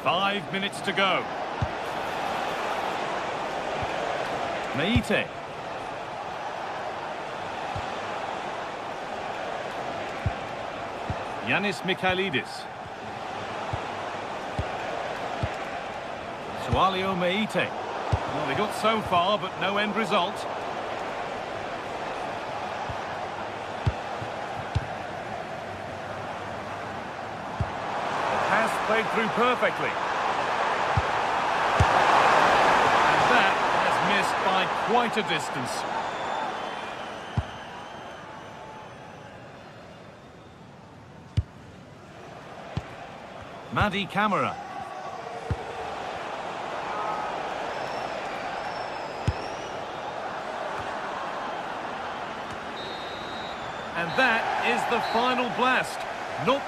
5 minutes to go. Meite. Yanis Mikhailidis. Sualio Meite. Well, they got so far, but no end result. The pass played through perfectly. And that has missed by quite a distance. Madi Camara. And that is the final blast. Nope.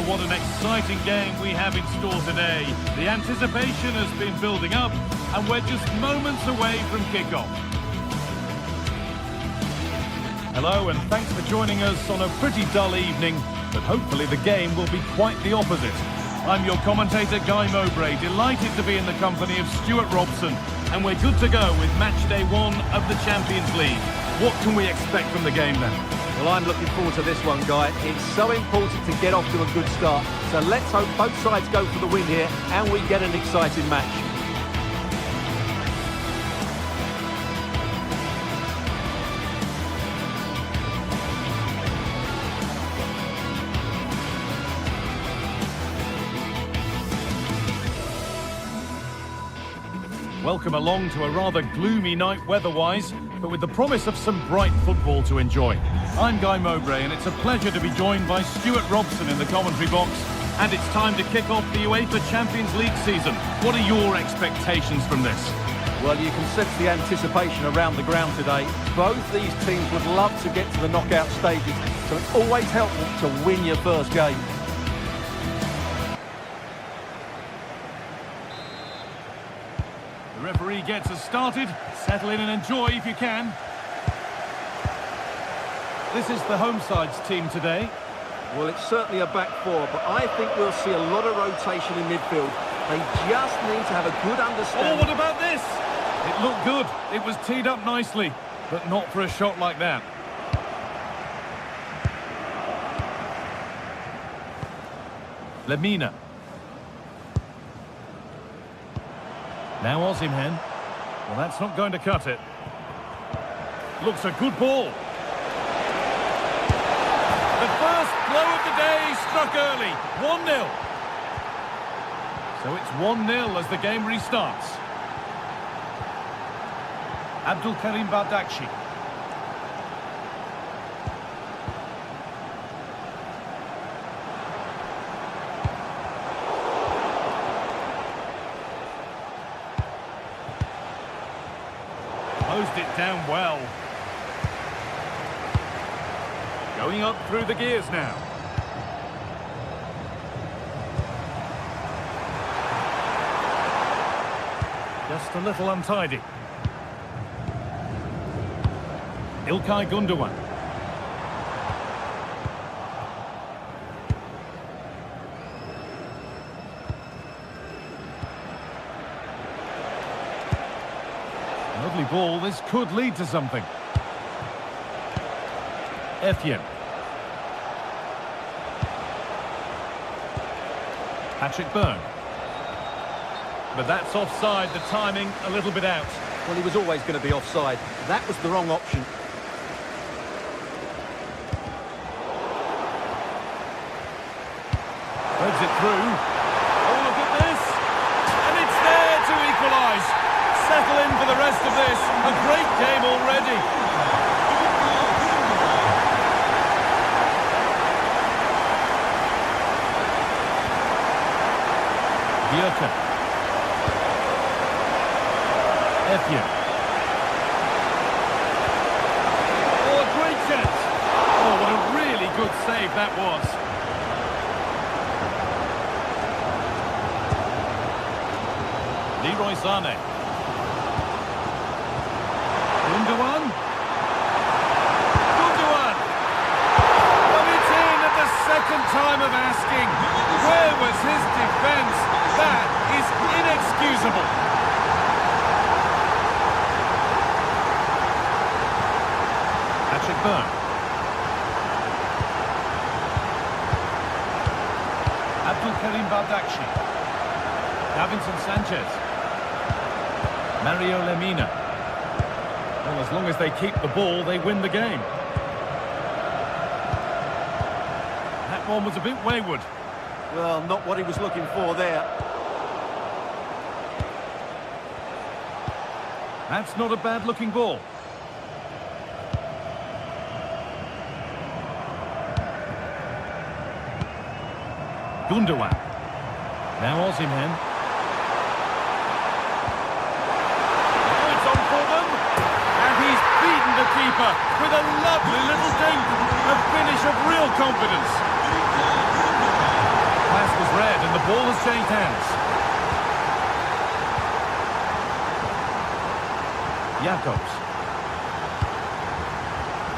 Well, what an exciting game we have in store today. The anticipation has been building up, and we're just moments away from kickoff. Hello, and thanks for joining us on a pretty dull evening, but hopefully the game will be quite the opposite. I'm your commentator, Guy Mowbray, delighted to be in the company of Stuart Robson, and we're good to go with match day 1 of the Champions League. What can we expect from the game then? Well, I'm looking forward to this one, Guy. It's so important to get off to a good start. So let's hope both sides go for the win here and we get an exciting match. Welcome along to a rather gloomy night weather-wise, but with the promise of some bright football to enjoy. I'm Guy Mowbray, and it's a pleasure to be joined by Stuart Robson in the commentary box. And it's time to kick off the UEFA Champions League season. What are your expectations from this? Well, you can sense the anticipation around the ground today. Both these teams would love to get to the knockout stages, so it's always helpful to win your first game. The referee gets us started. Settle in and enjoy if you can. This is the home side's team today. Well, it's certainly a back four, but I think we'll see a lot of rotation in midfield. They just need to have a good understanding. Oh, what about this? It looked good. It was teed up nicely, but not for a shot like that. Lemina. Now Osimhen. Well, that's not going to cut it. Looks a good ball. The first blow of the day struck early. 1-0. So it's 1-0 as the game restarts. Abdul Karim Bardakshi. Closed it down well. Going up through the gears now. Just a little untidy. İlkay Gündoğan. Lovely ball. This could lead to something. Etienne. Patrick Byrne. But that's offside, the timing a little bit out. Well, he was always going to be offside. That was the wrong option. Threads it through. Oh, look at this. And it's there to equalise. Settle in for the rest of this. A great game already. Bierke. Etienne. Oh, a great chance. Oh, what a really good save that was. Leroy Sané. Gündoğan. Gündoğan. Well, it's in at the second time of asking. Where was his defence? That is inexcusable. Patrick Byrne. Abdul Karim Bardakshi. Davinson Sanchez. Mario Lemina. Well, as long as they keep the ball, they win the game. That one was a bit wayward. Well, not what he was looking for there. That's not a bad-looking ball. Gündoğan. Now Osimhen. Oh, it's on for them. And he's beaten the keeper with a lovely little dink. A finish of real confidence. ball has changed hands. Jacobs.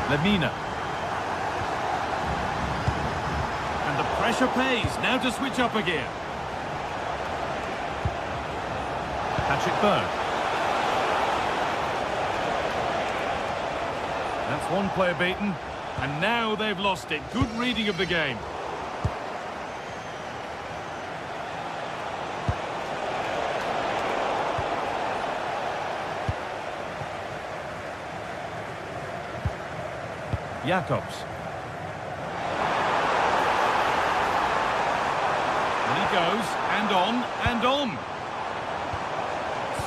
Lemina. And the pressure pays. Now to switch up a gear. Patrick Berg. That's one player beaten. And now they've lost it. Good reading of the game. Jacobs. And he goes, and on.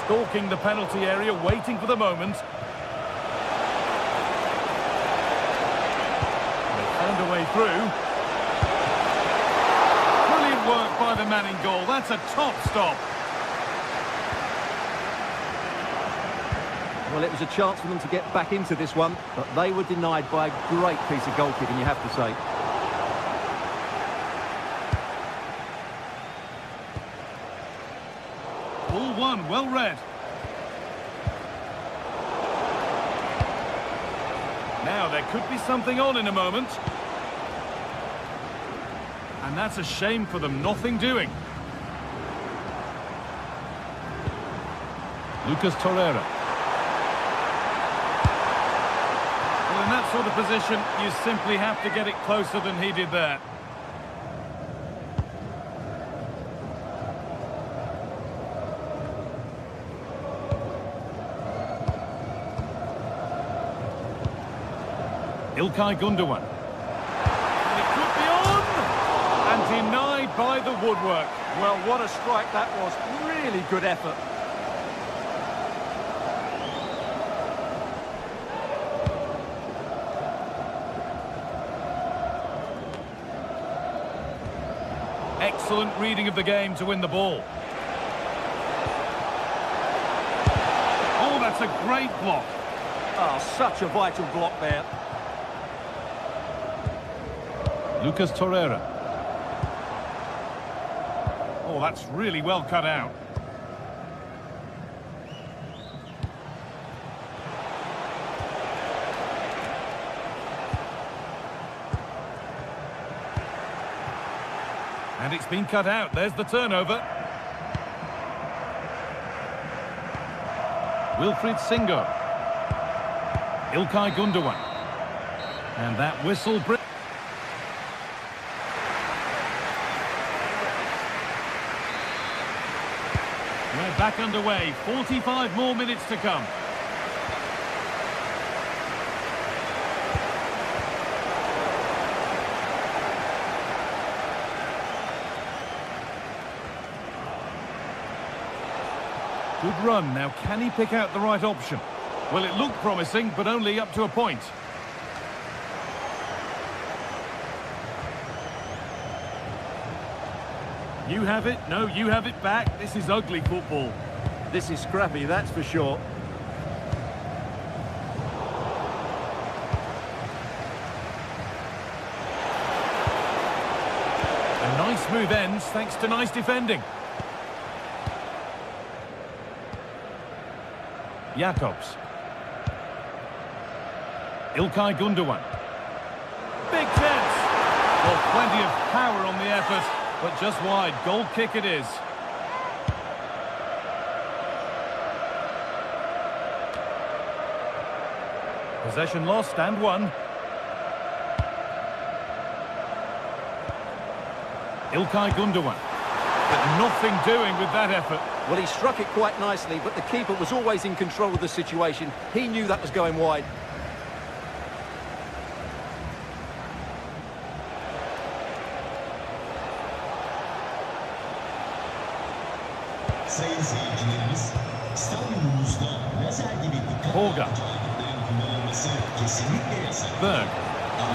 Stalking the penalty area, waiting for the moment. They found a way through. Brilliant work by the man in goal. That's a top stop. Well, it was a chance for them to get back into this one, but they were denied by a great piece of goalkeeping, you have to say. Ball one, well read. Now there could be something on in a moment. And that's a shame for them, nothing doing. Lucas Torreira. In that sort of position, you simply have to get it closer than he did there. Ilkay Gundogan. And it could be on! And denied by the woodwork. Well, what a strike that was. Really good effort. Excellent reading of the game to win the ball. Oh, that's a great block. Oh, such a vital block there. Lucas Torreira. Oh, that's really well cut out. And it's been cut out. There's the turnover. Wilfried Singo. Ilkay Gundogan. And that whistle... We're back underway. 45 more minutes to come. Good run. Now, can he pick out the right option? Well, it looked promising, but only up to a point. You have it. No, you have it back. This is ugly football. This is scrappy, that's for sure. A nice smooth ends, thanks to nice defending. Jacobs. Ilkay Gundogan. Big chance. Well, plenty of power on the effort, but just wide. Goal kick it is. Possession lost and won. Ilkay Gundogan. But nothing doing with that effort. Well, he struck it quite nicely, but the keeper was always in control of the situation. He knew that was going wide. Sayın seyircilerimiz, stadyumumuzda lazer gibi dikkat aletlerinin kullanılması kesinlikle yasak. Berg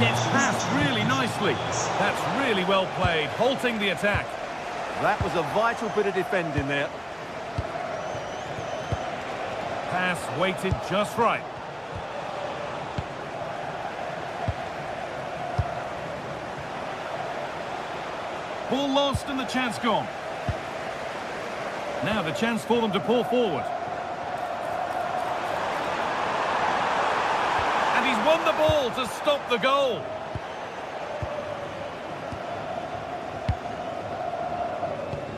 gets past really nicely. That's really well played, halting the attack. That was a vital bit of defending there. Pass weighted just right. Ball lost and the chance gone. Now the chance for them to pour forward. And he's won the ball to stop the goal.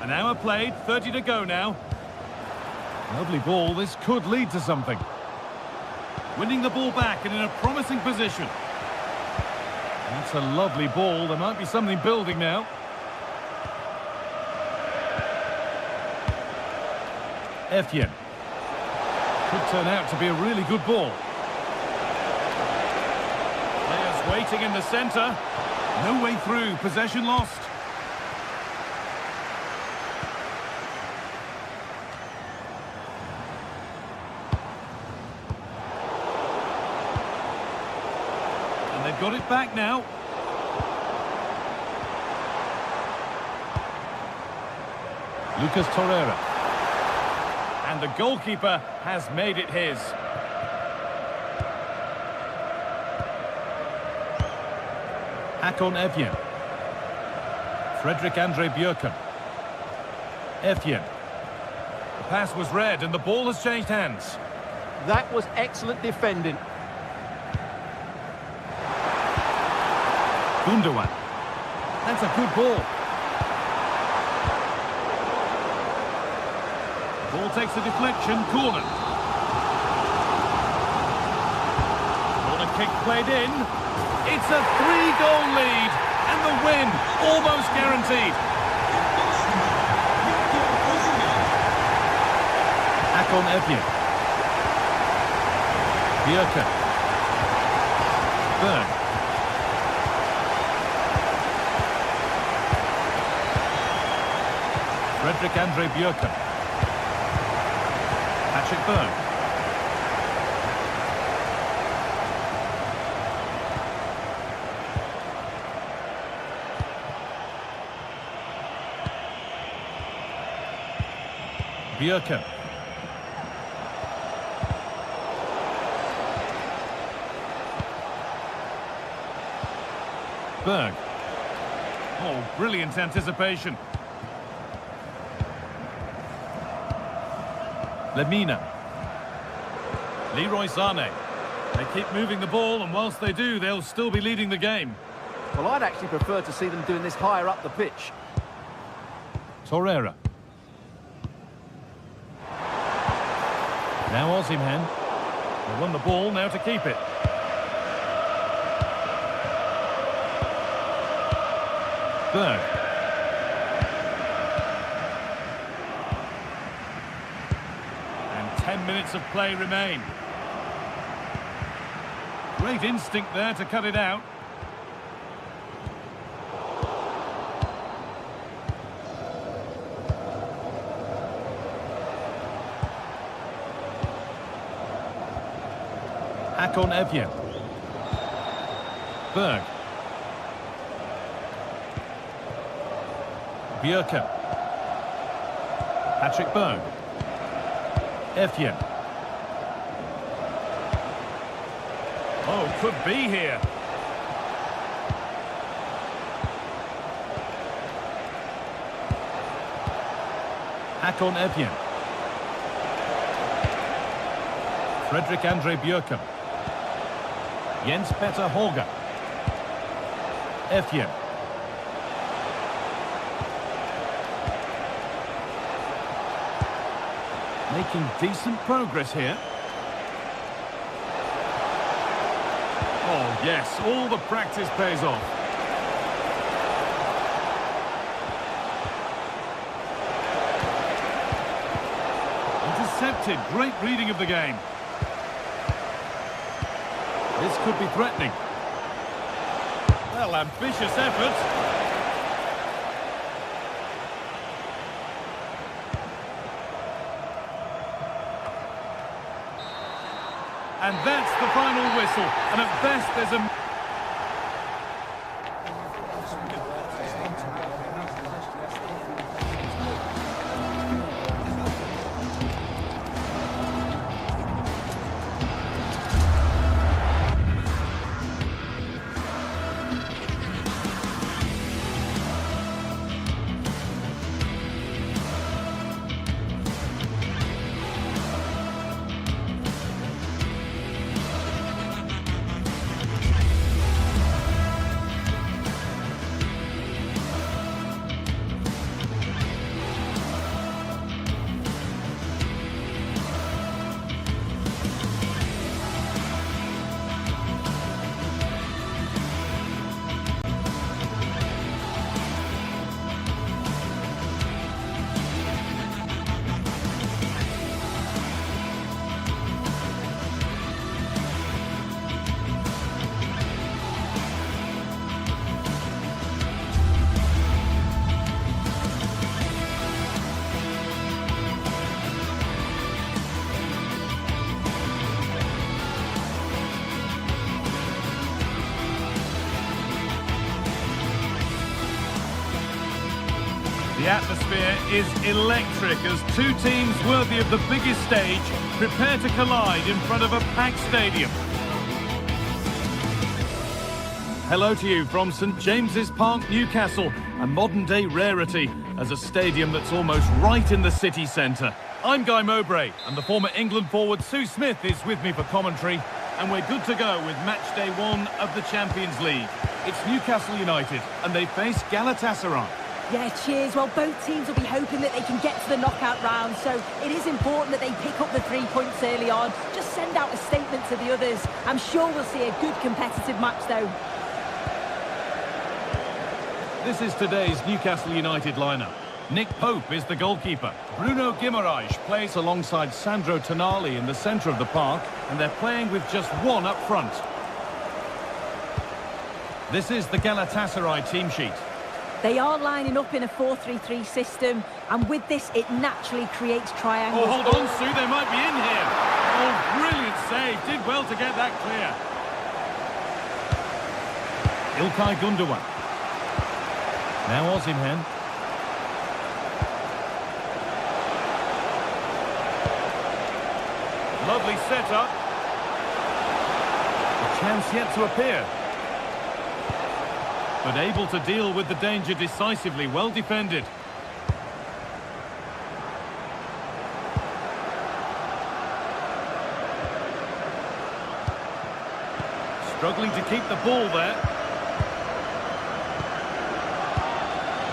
An hour played, 30 to go now. Lovely ball, this could lead to something. Winning the ball back and in a promising position. That's a lovely ball, there might be something building now. Etienne. Could turn out to be a really good ball. Players waiting in the centre. No way through, possession lost. And they've got it back now. Lucas Torreira. And the goalkeeper has made it his. Hakon Etienne. Frederick Andre Björken. Etienne. The pass was read and the ball has changed hands. That was excellent defending. Gundogan. That's a good ball. Ball takes a deflection, corner. Corner kick played in. It's a 3-goal lead, and the win almost guaranteed. Hakon Etienne. Björken. Berg. Frederick Andre Björken. Patrick Berg. Björken. Berg. Oh, brilliant anticipation. Lemina. Leroy Sané. They keep moving the ball, and whilst they do, they'll still be leading the game. Well, I'd actually prefer to see them doing this higher up the pitch. Torreira. Now Osimhen. They won the ball, now to keep it. Berg. 10 minutes of play remain. Great instinct there to cut it out. Hakon Etienne. Berg. Björken. Patrick Berg. Etienne. Oh, could be here. Hakon Etienne. Frederick Andre Björken. Jens Petter Holger. Etienne. Making decent progress here. Oh, yes, all the practice pays off. Intercepted, great reading of the game. This could be threatening. Well, ambitious effort. And that's the final whistle. And at best, there's a... The atmosphere is electric as two teams worthy of the biggest stage prepare to collide in front of a packed stadium. Hello to you from St James's Park, Newcastle, a modern-day rarity as a stadium that's almost right in the city centre. I'm Guy Mowbray, and the former England forward Sue Smith is with me for commentary, and we're good to go with match day 1 of the Champions League. It's Newcastle United, and they face Galatasaray. Yeah, cheers. Well, both teams will be hoping that they can get to the knockout round, so it is important that they pick up the 3 points early on. Just send out a statement to the others. I'm sure we'll see a good competitive match, though. This is today's Newcastle United lineup. Nick Pope is the goalkeeper. Bruno Guimaraes plays alongside Sandro Tonali in the centre of the park, and they're playing with just one up front. This is the Galatasaray team sheet. They are lining up in a 4-3-3 system, and with this, it naturally creates triangles. Oh, hold on, Sue, they might be in here. Oh, brilliant save. Did well to get that clear. İlkay Gundogan. Now Osimhen. Lovely setup. A chance yet to appear. But able to deal with the danger decisively. Well defended. Struggling to keep the ball there.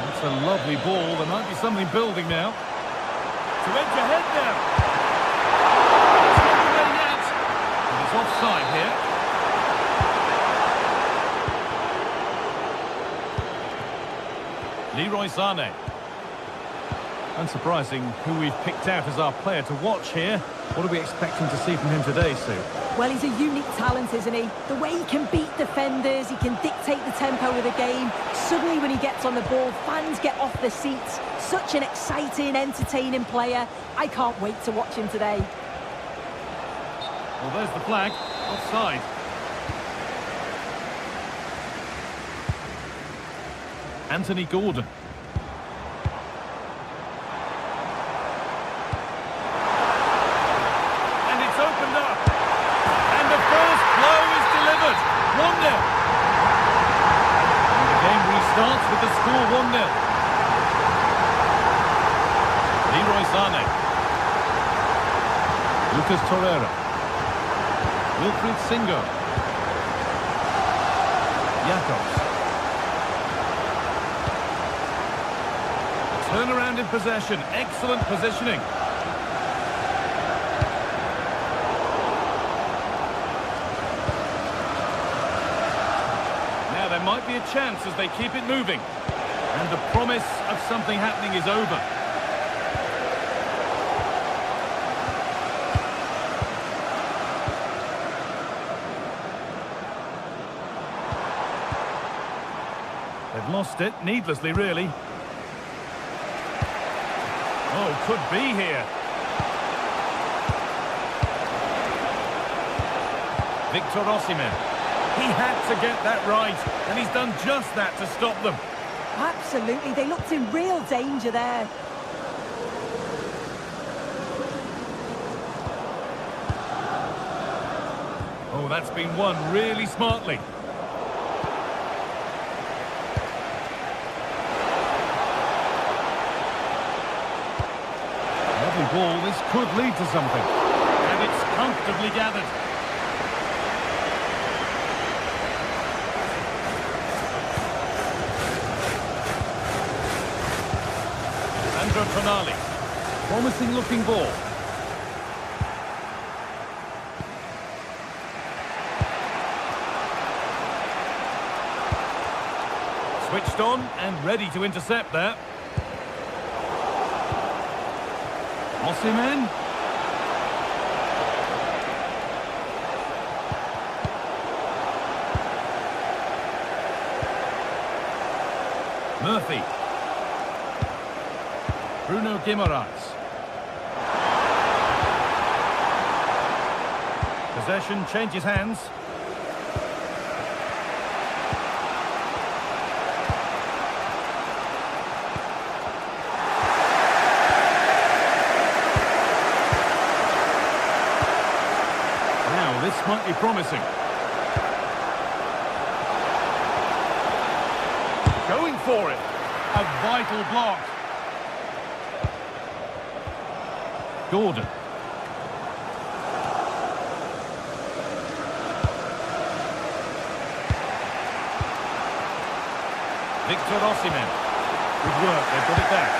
That's a lovely ball. There might be something building now. To edge ahead now. It's not there yet. And it's offside here. Leroy Sané. Unsurprising who we've picked out as our player to watch here. What are we expecting to see from him today, Sue? Well, he's a unique talent, isn't he? The way he can beat defenders, he can dictate the tempo of the game. Suddenly when he gets on the ball, fans get off their seats. Such an exciting, entertaining player. I can't wait to watch him today. Well, there's the flag. Offside. Anthony Gordon. And it's opened up. And the first blow is delivered. 1-0. And the game restarts with the score 1-0. Leroy Sané. Lucas Torreira. Wilfried Singo. Jakobs. Turnaround in possession. Excellent positioning. Now there might be a chance as they keep it moving. And the promise of something happening is over. They've lost it, needlessly really. Oh, could be here. Victor Osimhen. He had to get that right, and he's done just that to stop them. Absolutely, they looked in real danger there. Oh, that's been won really smartly. Ball, this could lead to something, and it's comfortably gathered. Sandro Tonali, promising looking ball. Switched on and ready to intercept there. Osimhen. Murphy. Bruno Guimaraes. Possession changes hands. might be promising. Going for it. A vital block. Gordon. Victor Osimhen. Good work, they've got it back.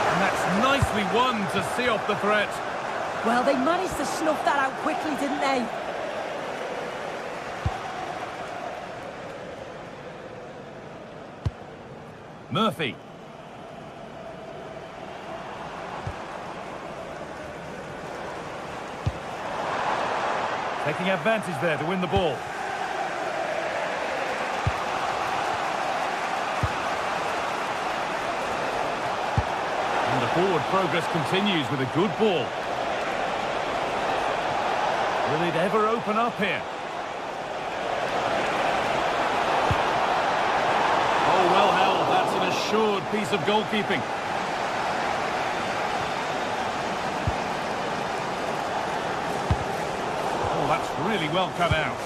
And that's nicely won to see off the threat. Well, they managed to snuff that out quickly, didn't they? Murphy. Taking advantage there to win the ball. And the forward progress continues with a good ball. Will it ever open up here? Oh, well held. That's an assured piece of goalkeeping. Oh, that's really well cut out.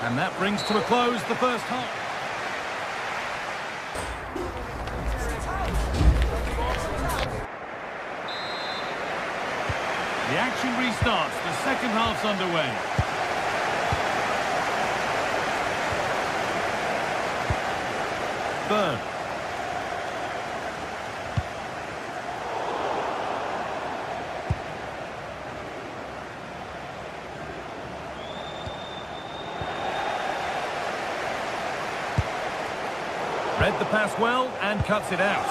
And that brings to a close the first half. The action restarts. The second half's underway. Burn. Read the pass well and cuts it out.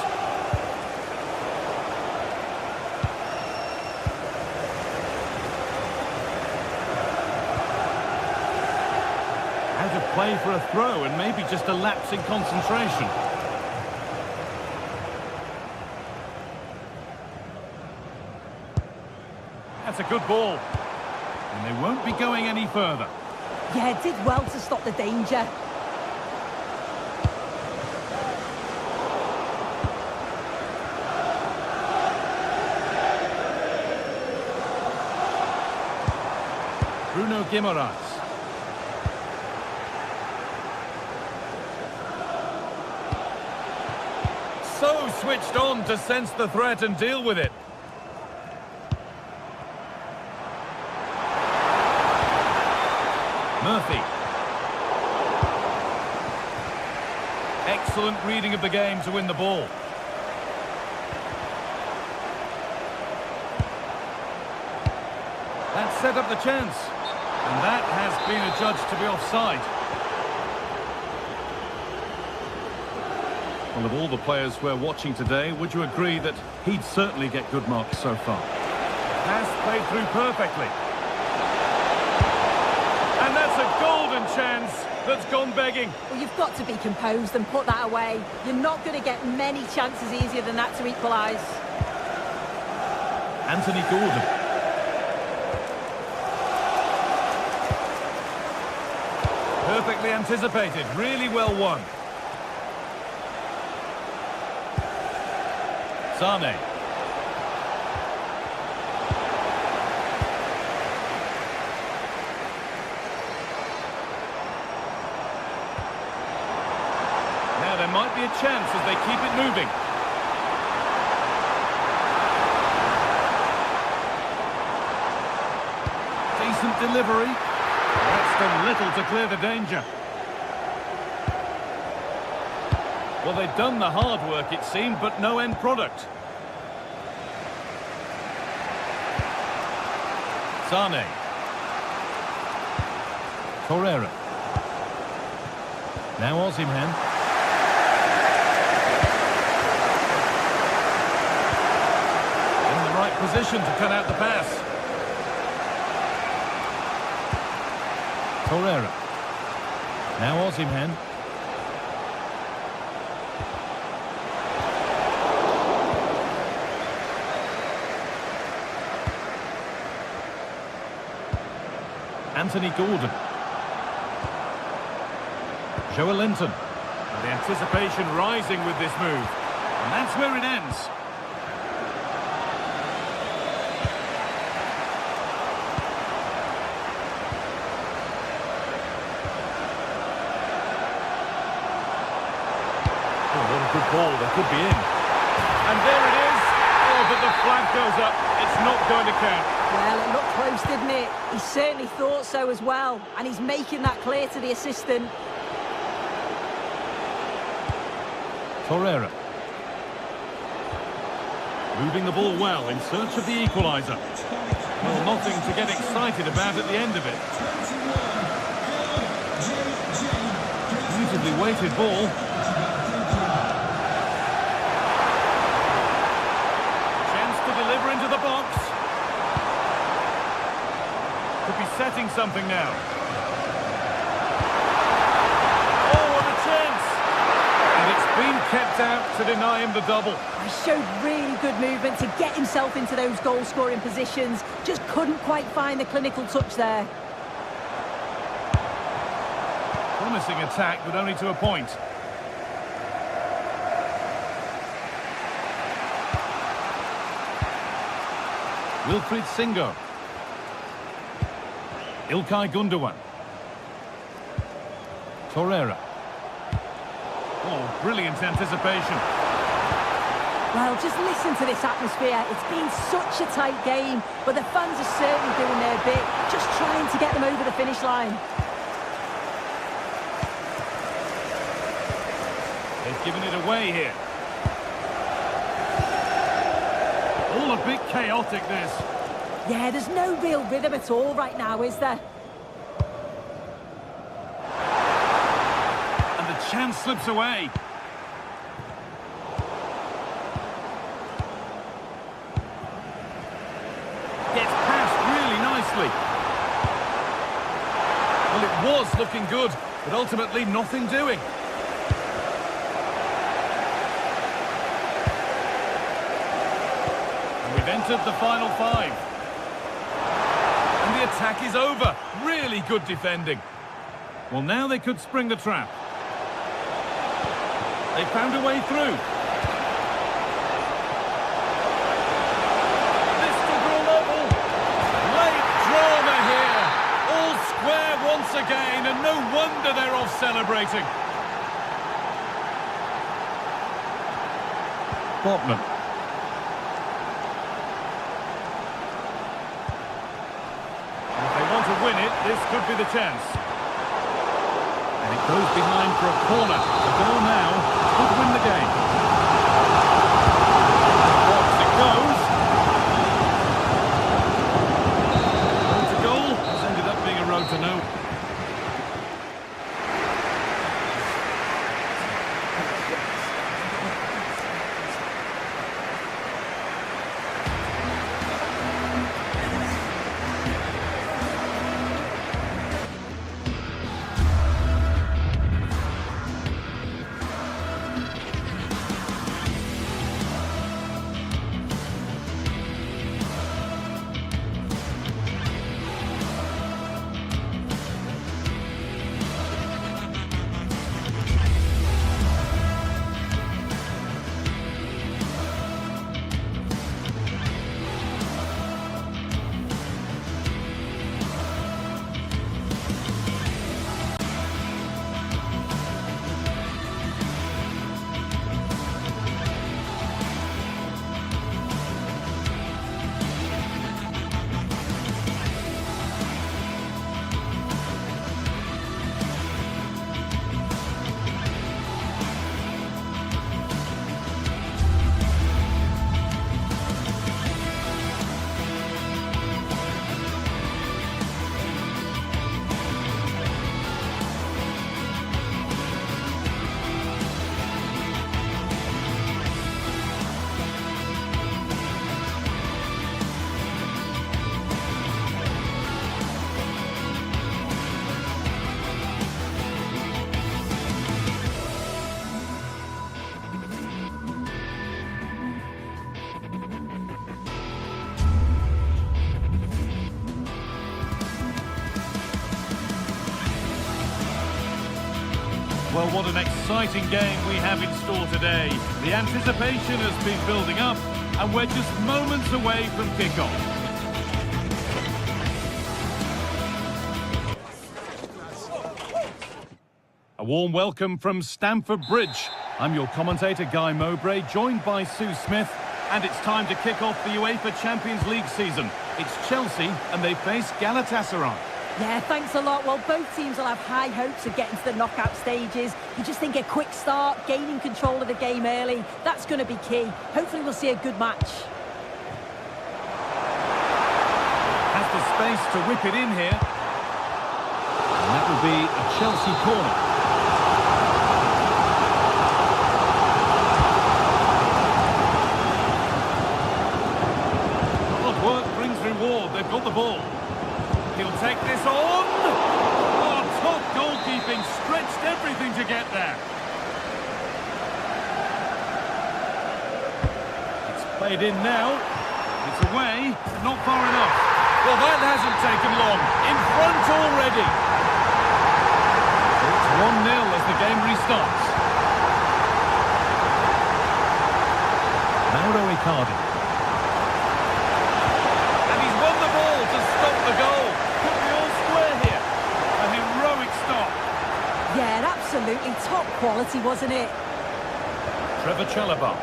Out of play for a throw and maybe just a lapse in concentration. That's a good ball. And they won't be going any further. Yeah, did well to stop the danger. Bruno Guimaraes. So switched on to sense the threat and deal with it. Murphy. Excellent reading of the game to win the ball. That set up the chance. And that has been adjudged to be offside. Well, of all the players we're watching today, would you agree that he'd certainly get good marks so far? Pass played through perfectly. And that's a golden chance that's gone begging. Well, you've got to be composed and put that away. You're not going to get many chances easier than that to equalise. Anthony Gordon. Perfectly anticipated, really well won. Sane. Now there might be a chance as they keep it moving. Decent delivery. That's done little to clear the danger. Well, they've done the hard work, it seemed, but no end product. Sane. Torreira. Now Osimhen. In the right position to cut out the pass. Torreira. Now Osimhen. Anthony Gordon. Linton. And the anticipation rising with this move. And that's where it ends. Oh, what a good ball. They could be in. And there it is. Oh, but the flag goes up. It's not going to count. Well, it looked close, didn't it? He certainly thought so as well. And he's making that clear to the assistant. Torreira. Moving the ball well in search of the equaliser. Well, nothing to get excited about at the end of it. Beautifully weighted ball. Chance to deliver into the box. Could be setting something now. Oh, what a chance! And it's been kept out to deny him the double. He showed really good movement to get himself into those goal-scoring positions. Just couldn't quite find the clinical touch there. Promising attack, but only to a point. Wilfried Singo. Ilkay Gundogan. Torreira. Oh, brilliant anticipation. Well, just listen to this atmosphere. It's been such a tight game, but the fans are certainly doing their bit, just trying to get them over the finish line. They've given it away here. All a bit chaotic, this. Yeah, there's no real rhythm at all right now, is there? And the chance slips away. Gets past really nicely. Well, it was looking good, but ultimately nothing doing. And we've entered the final 5. And the attack is over. Really good defending. Well, now they could spring the trap. They found a way through. This could go level. Late drama here. All square once again, and no wonder they're off celebrating. Botman. If they want to win it, this could be the chance. And it goes behind for a corner. The goal now could win the game. Box it goes. Road to goal has ended up being a road to no. Well, what an exciting game we have in store today. The anticipation has been building up, and we're just moments away from kickoff. A warm welcome from Stamford Bridge. I'm your commentator, Guy Mowbray, joined by Sue Smith, and it's time to kick off the UEFA Champions League season. It's Chelsea, and they face Galatasaray. Yeah, thanks a lot. Well, both teams will have high hopes of getting to the knockout stages. You just think a quick start, gaining control of the game early, that's going to be key. Hopefully we'll see a good match. Has the space to whip it in here. And that will be a Chelsea corner. Hard work brings reward. They've got the ball. He'll take this on. Oh, top goalkeeping, stretched everything to get there. It's played in now. It's away, but not far enough. Well, that hasn't taken long. In front already. It's 1-0 as the game restarts. Mauro Icardi. And he's won the ball to stop the goal. Could be all square here. A heroic stop. Yeah, absolutely top quality, wasn't it? Trevor Chalobah.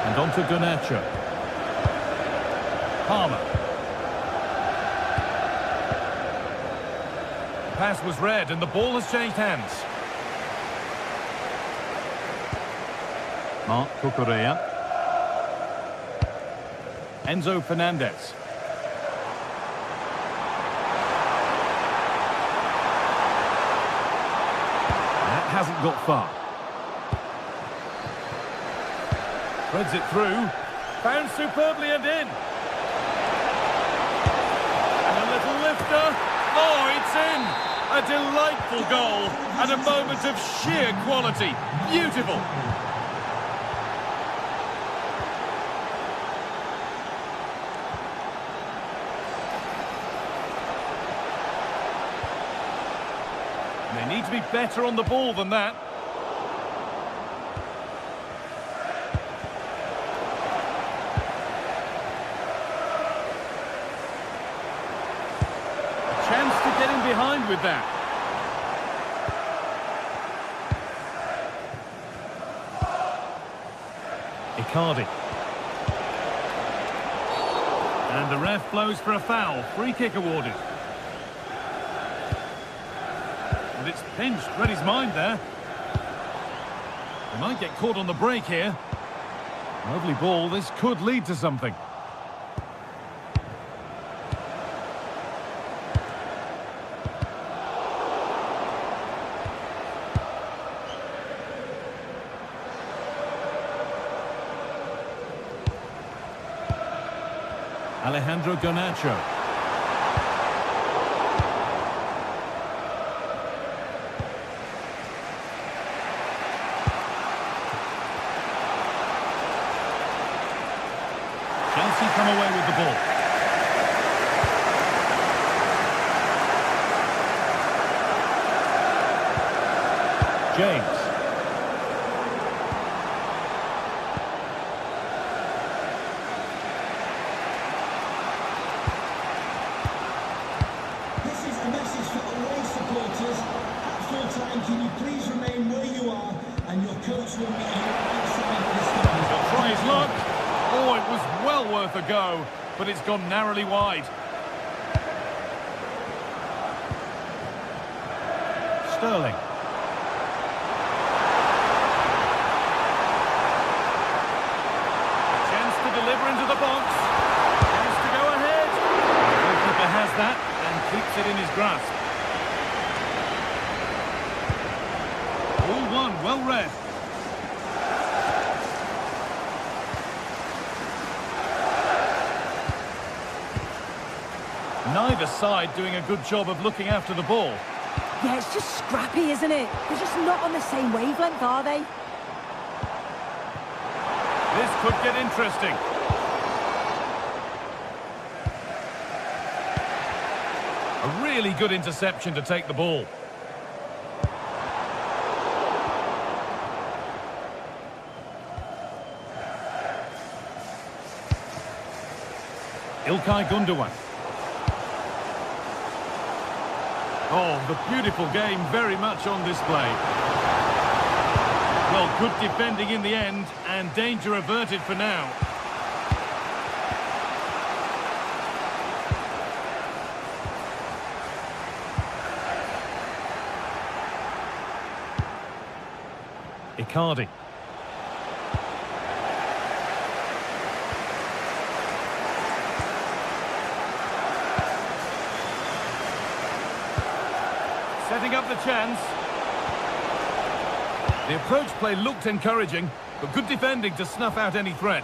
And on to Garnacho. Palmer. The pass was read and the ball has changed hands. Marc Cucurella. Enzo Fernandez. That hasn't got far. Threads it through. Found superbly and in. And a little lifter. Oh, it's in. A delightful goal and a moment of sheer quality. Beautiful. They need to be better on the ball than that. A chance to get in behind with that. Icardi. And the ref blows for a foul. Free kick awarded. And it's pinched. Read his mind there. He might get caught on the break here. Lovely ball. This could lead to something. Alejandro Garnacho. Chelsea come away with the ball. James. This is the message for away supporters. At full time, can you please remain where you are, and your coach will meet you outside this game. He'll try his luck. Oh, it was well worth a go, but it's gone narrowly wide. Sterling. A chance to deliver into the box. Chance to go ahead. The goalkeeper has that and keeps it in his grasp. All one, well read. Neither side doing a good job of looking after the ball. Yeah, it's just scrappy, isn't it? They're just not on the same wavelength, are they? This could get interesting. A really good interception to take the ball. İlkay Gundogan. Oh, the beautiful game very much on display. Well, good defending in the end, and danger averted for now. Icardi. Setting up the chance. The approach play looked encouraging, but good defending to snuff out any threat.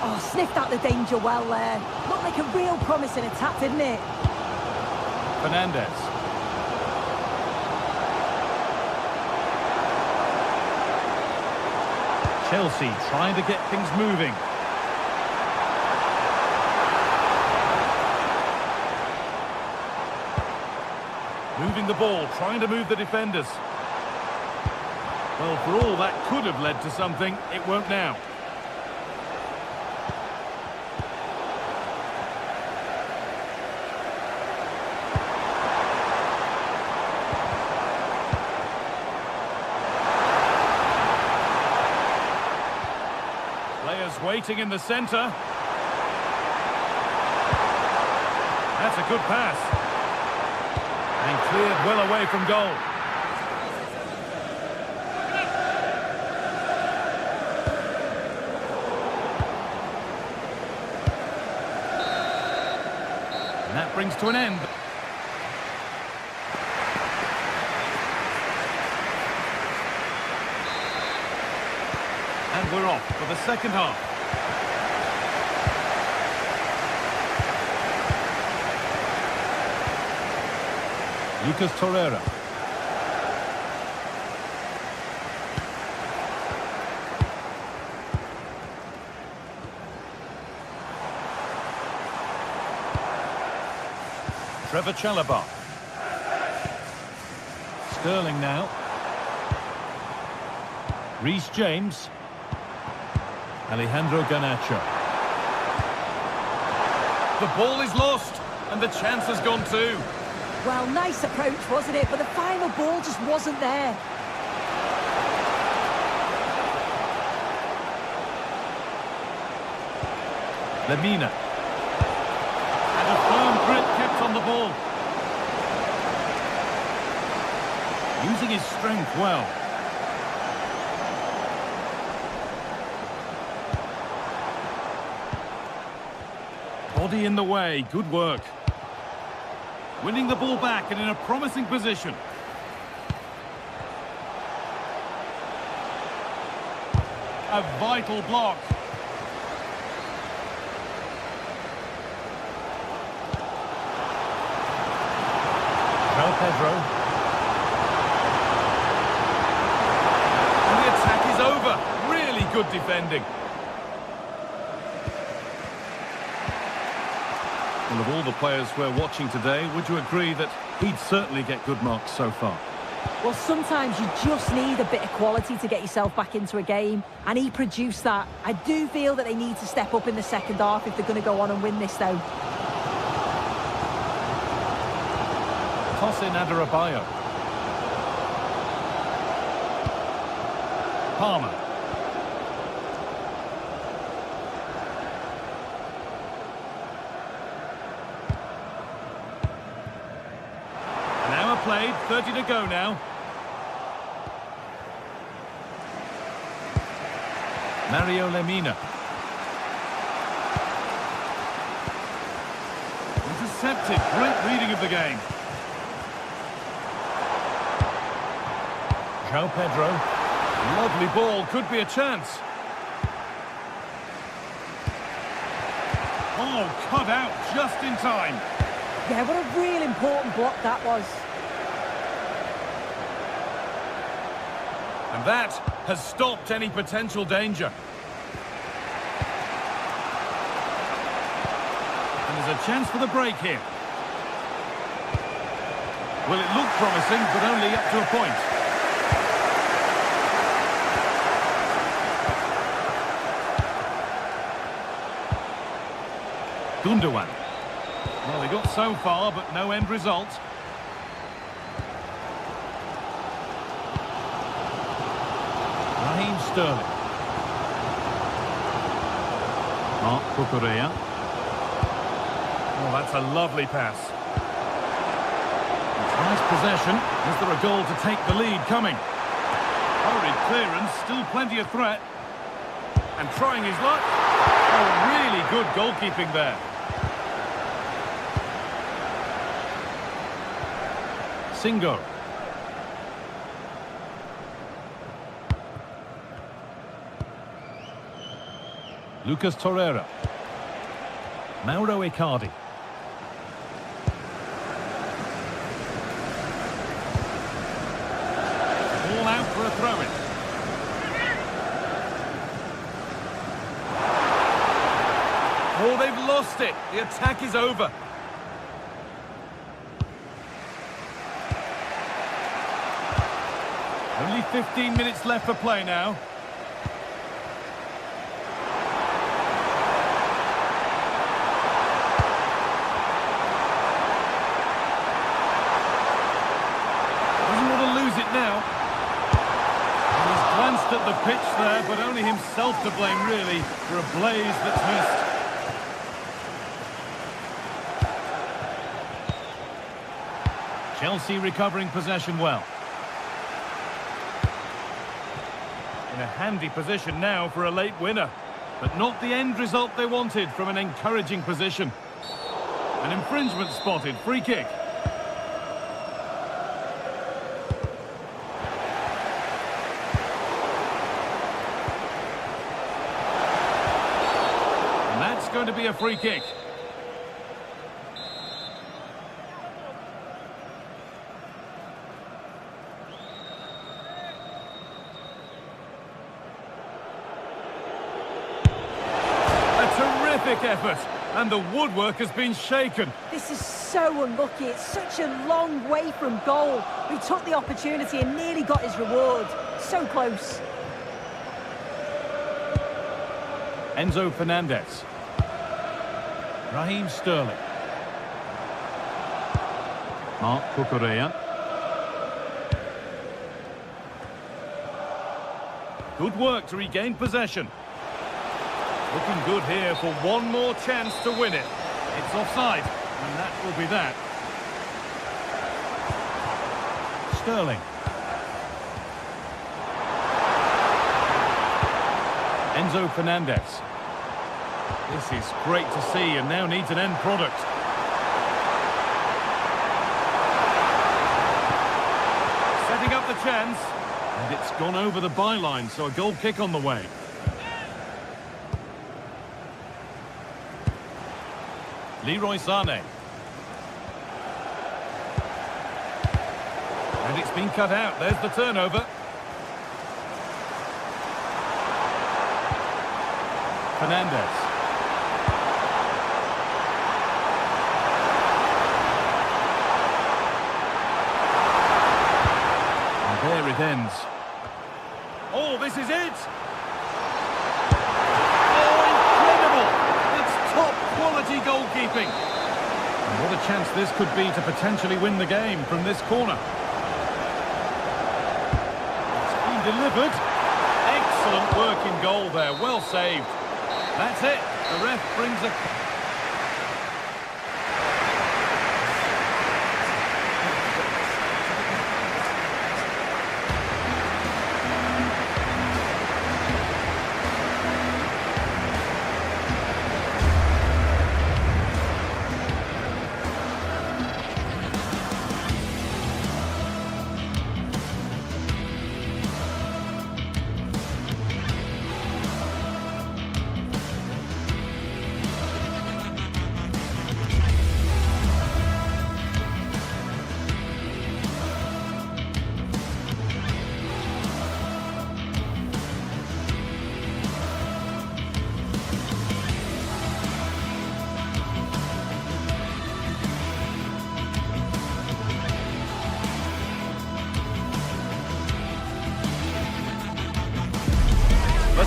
Oh, sniffed out the danger well there. Looked like a real promising attack, didn't it? Fernandez. Chelsea trying to get things moving. Moving the ball, trying to move the defenders. Well, for all that could have led to something, it won't now. Players waiting in the centre. That's a good pass. And cleared well away from goal. And that brings to an end. And we're off for the second half. Lucas Torreira. Trevor Chalobah. Sterling now. Reece James. Alejandro Garnacho. The ball is lost, and the chance has gone too. Well, nice approach, wasn't it? But the final ball just wasn't there. Lemina. And a firm grip kept on the ball. Using his strength well. Body in the way, good work. Winning the ball back and in a promising position. A vital block. Pedro. And the attack is over. Really good defending. Well, of all the players we're watching today, would you agree that he'd certainly get good marks so far? Well, sometimes you just need a bit of quality to get yourself back into a game, and he produced that. I do feel that they need to step up in the second half if they're going to go on and win this, though. Tosin Adarabioyo. Palmer. An hour played, 30 to go now. Mario Lemina. Intercepted, great reading of the game. João Pedro. Lovely ball, could be a chance. Oh, cut out just in time. Yeah, what a real important block that was. And that has stopped any potential danger. And there's a chance for the break here. Well, it looked promising, but only up to a point. Gundogan. Well, they got so far, but no end result. Raheem Sterling. Mark Cucurella. Oh, that's a lovely pass. It's nice possession. Is there a goal to take the lead coming? Hurried clearance, still plenty of threat. And trying his luck. Oh, really good goalkeeping there. Singo. Lucas Torreira. Mauro Icardi. All out for a throw-in. Oh, they've lost it. The attack is over. Only 15 minutes left for play now. Doesn't want to lose it now. And he's glanced at the pitch there, but only himself to blame, really, for a blaze that's missed. Chelsea recovering possession well. In a handy position now for a late winner, but not the end result they wanted from an encouraging position. An infringement spotted, free kick. And that's going to be a free kick. Effort, and the woodwork has been shaken. This is so unlucky. It's such a long way from goal. He took the opportunity and nearly got his reward. So close. Enzo Fernandez. Raheem Sterling. Mark Cucurella. Good work to regain possession. Looking good here for one more chance to win it. It's offside, and that will be that. Sterling. Enzo Fernandez. This is great to see and now needs an end product. Setting up the chance, and it's gone over the byline, so a goal kick on the way. Leroy Sané. And it's been cut out. There's the turnover. Fernandez. And there it ends. Oh, this is it! Quality goalkeeping. And what a chance this could be to potentially win the game from this corner. It's been delivered. Excellent work in goal there. Well saved. That's it. The ref brings a...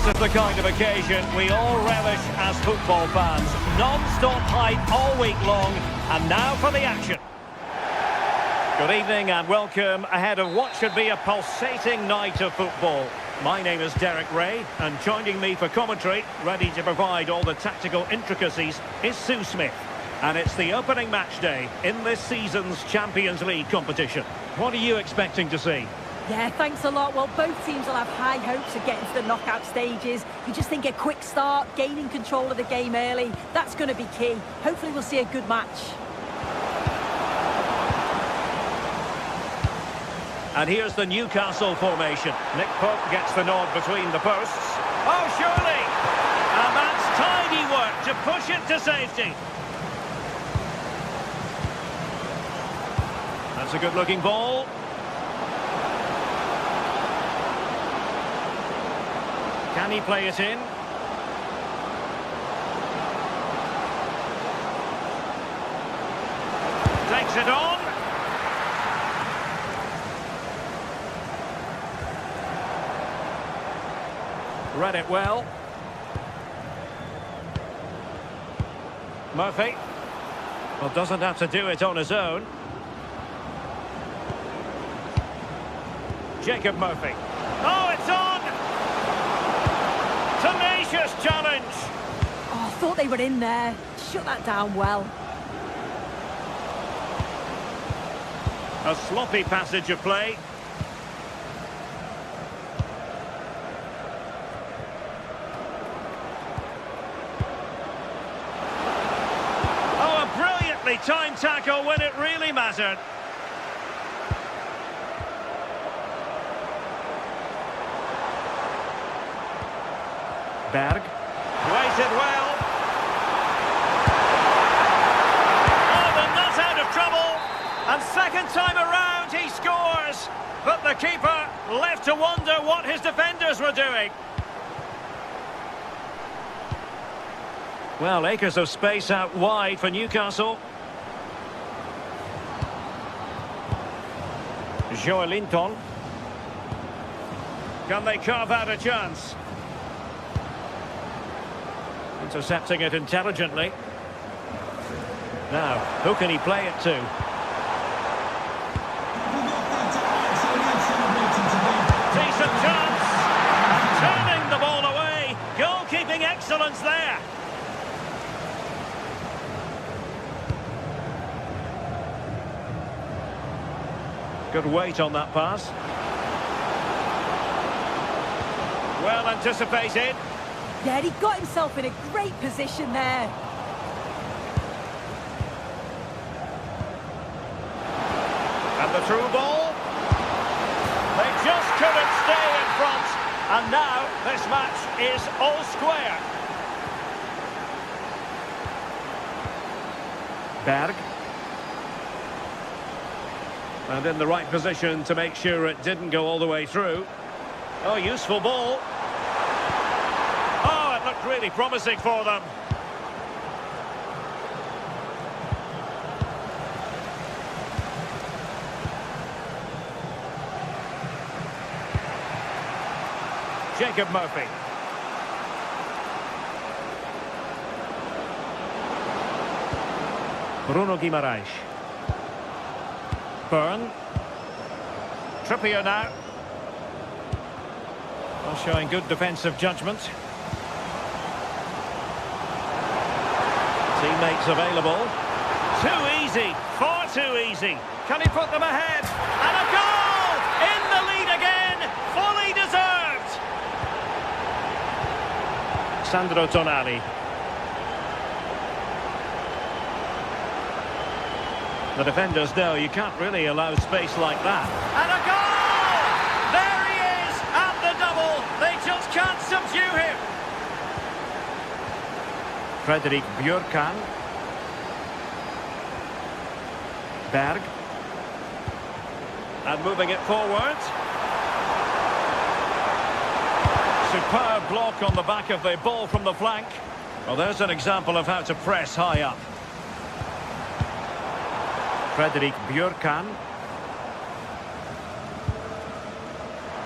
is the kind of occasion we all relish as football fans. Non-stop hype all week long, and now for the action. Good evening and welcome ahead of what should be a pulsating night of football. My name is Derek Ray, and joining me for commentary, ready to provide all the tactical intricacies, is Sue Smith. And it's the opening match day in this season's Champions League competition. What are you expecting to see? Yeah, thanks a lot. Well, both teams will have high hopes of getting to the knockout stages. You just think a quick start, gaining control of the game early, that's going to be key. Hopefully we'll see a good match. And here's the Newcastle formation. Nick Pope gets the nod between the posts. Oh, surely! And that's tidy work to push it to safety. That's a good-looking ball. Can he play it in? Takes it on. Read it well. Murphy. Well, doesn't have to do it on his own. Jacob Murphy. Oh, it's on! Tenacious challenge! Oh, I thought they were in there. Shut that down well. A sloppy passage of play. Oh, a brilliantly timed tackle when it really mattered. Berg. Waited well. Oh, the nut out of trouble. And second time around he scores. But the keeper left to wonder what his defenders were doing. Well, acres of space out wide for Newcastle. Joelinton. Can they carve out a chance? Intercepting it intelligently. Now, who can he play it to? Decent chance! Turning the ball away. Goalkeeping excellence there. Good weight on that pass. Well anticipated. Yeah, he got himself in a great position there. And the through ball. They just couldn't stay in front. And now this match is all square. Berg. And in the right position to make sure it didn't go all the way through. Oh, useful ball. Oh, it looked really promising for them. Jacob Murphy. Bruno Guimaraes. Byrne. Trippier now. Well, showing good defensive judgment. Teammates available. Too easy. Far too easy. Can he put them ahead? And a goal! In the lead again. Fully deserved. Sandro Tonali. The defenders know you can't really allow space like that. And a goal! There he is at the double. They just can't subdue him. Frederick Björkan. Berg. And moving it forward. Superb block on the back of the ball from the flank. Well, there's an example of how to press high up. Frederick Björkan.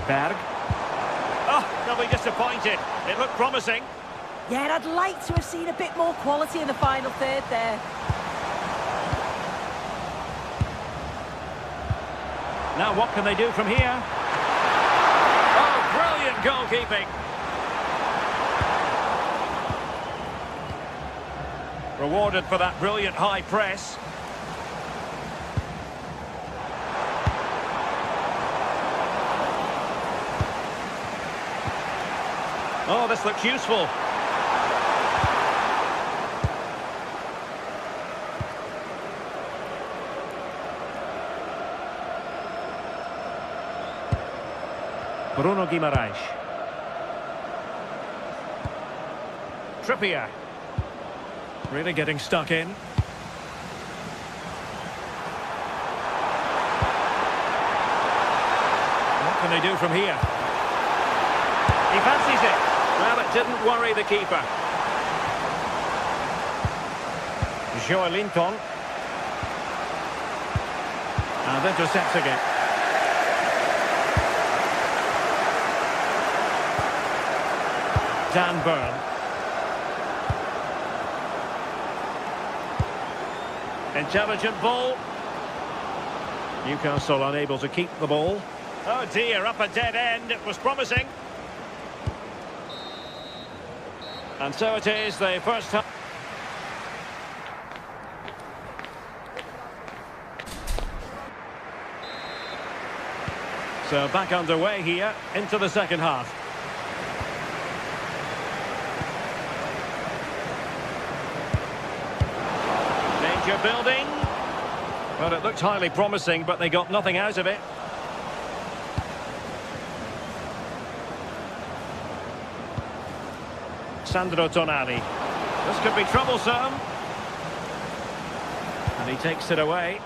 Berg. Oh, they'll be disappointed. It looked promising. Yeah, I'd like to have seen a bit more quality in the final third there. Now what can they do from here? Oh, brilliant goalkeeping. Rewarded for that brilliant high press. Oh, this looks useful. Bruno Guimaraes. Trippier. Really getting stuck in. What can they do from here? He fancies it. Well, it didn't worry the keeper. Joelinton. And intercepting it. Dan Burn. Intelligent ball. Newcastle unable to keep the ball. Oh dear, up a dead end. It was promising. And so it is, the first time. So back underway here into the second half. Danger building. Well, it looked highly promising, but they got nothing out of it. Sandro Tonali. This could be troublesome. And he takes it away.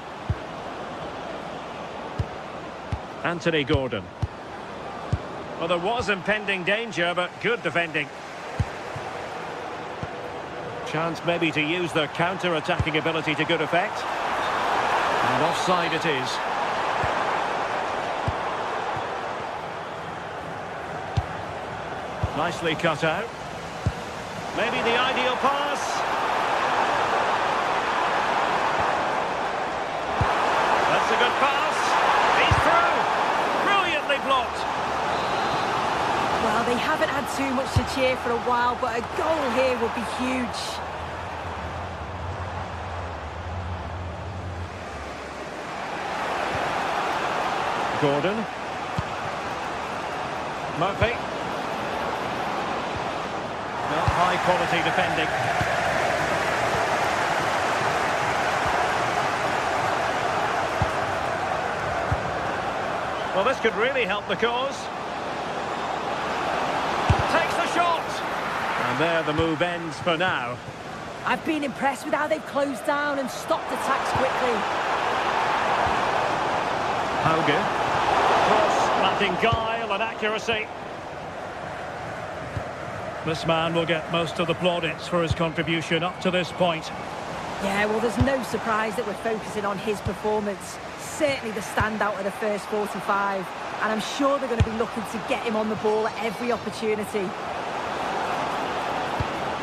Anthony Gordon. Well, there was impending danger, but good defending. Chance maybe to use their counter-attacking ability to good effect. And offside it is. Nicely cut out. Maybe the ideal pass. That's a good pass. He's through. Brilliantly blocked. Well, they haven't had too much to cheer for a while, but a goal here would be huge. Gordon. Murphy. Well, high quality defending. Well, this could really help the cause. Takes the shot. And there the move ends for now. I've been impressed with how they've closed down and stopped attacks quickly. Hauge. Cross, lacking guile and accuracy. This man will get most of the plaudits for his contribution up to this point. Yeah, well, there's no surprise that we're focusing on his performance. Certainly the standout of the first 45. And I'm sure they're going to be looking to get him on the ball at every opportunity.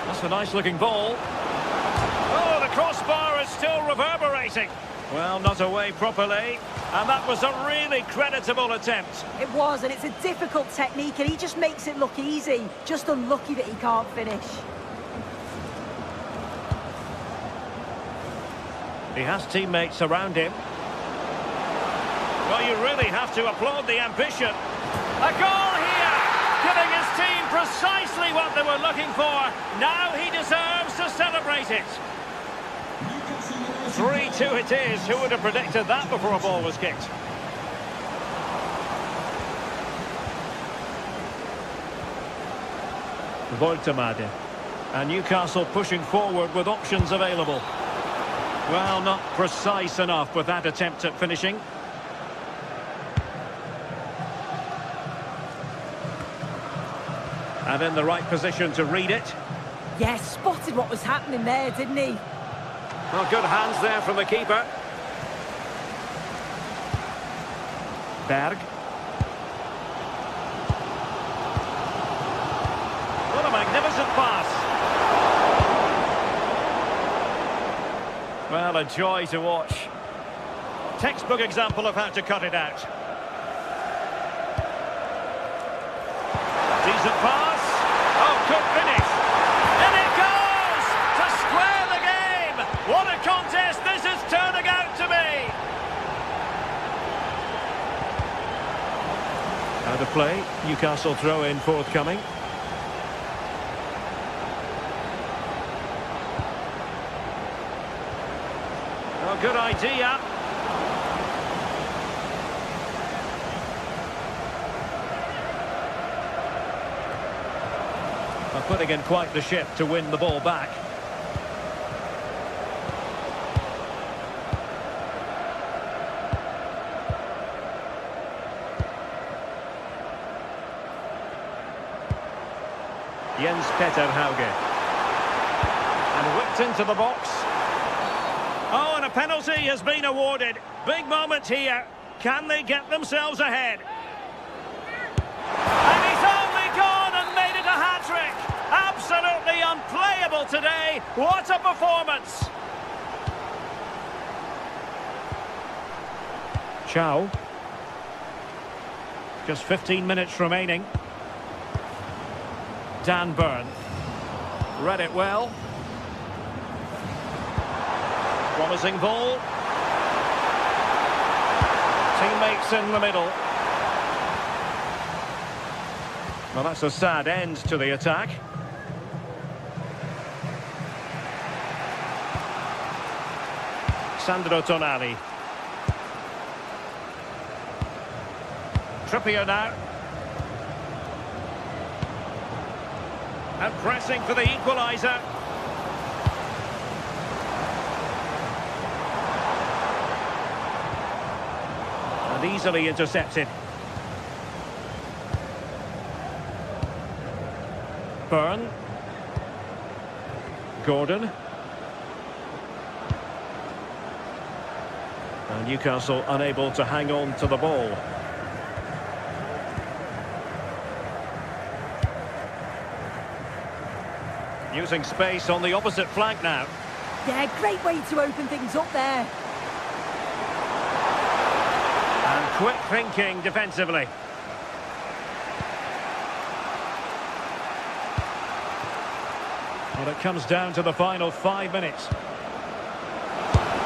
That's a nice-looking ball. Oh, the crossbar is still reverberating. Well, not away properly. And that was a really creditable attempt. It was, and it's a difficult technique, and he just makes it look easy. Just unlucky that he can't finish. He has teammates around him. Well, you really have to applaud the ambition. A goal here, giving his team precisely what they were looking for. Now he deserves to celebrate it. 3-2 it is. Who would have predicted that before a ball was kicked? Voltemade. And Newcastle pushing forward with options available. Well, not precise enough with that attempt at finishing. And in the right position to read it. Yeah, spotted what was happening there, didn't he? Well, good hands there from the keeper. Berg. doesn't pass. Well, a joy to watch. Textbook example of how to cut it out. Decent pass. Oh, good finish. And it goes to square the game. What a contest this is turning out to be. Out of play. Newcastle throw in forthcoming. Oh, good idea. Putting in quite the shift to win the ball back. Jens Peter Hauge. And whipped into the box. Oh, and a penalty has been awarded. Big moment here. Can they get themselves ahead? And he's only gone and made it a hat-trick. Absolutely unplayable today. What a performance. Chow. Just 15 minutes remaining. Dan Burn. Read it well. Promising ball. Teammates in the middle. Well, that's a sad end to the attack. Sandro Tonali. Trippier now. And pressing for the equaliser. And easily intercepted. Burn. Gordon. And Newcastle unable to hang on to the ball. Using space on the opposite flank now. Yeah, great way to open things up there. And quick thinking defensively. Well, it comes down to the final 5 minutes.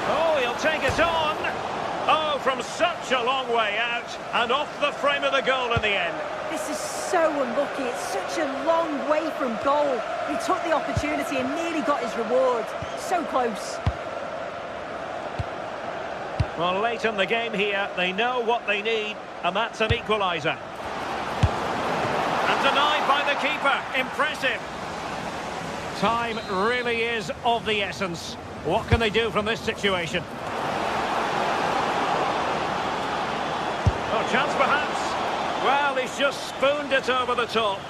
Oh, he'll take it on. Oh, from such a long way out. And off the frame of the goal in the end. This is so unlucky. It's such a long way from goal. He took the opportunity and nearly got his reward. So close. Well, late in the game here, they know what they need, and that's an equaliser. And denied by the keeper. Impressive. Time really is of the essence. What can they do from this situation? Oh, chance perhaps. Well, he's just spooned it over the top.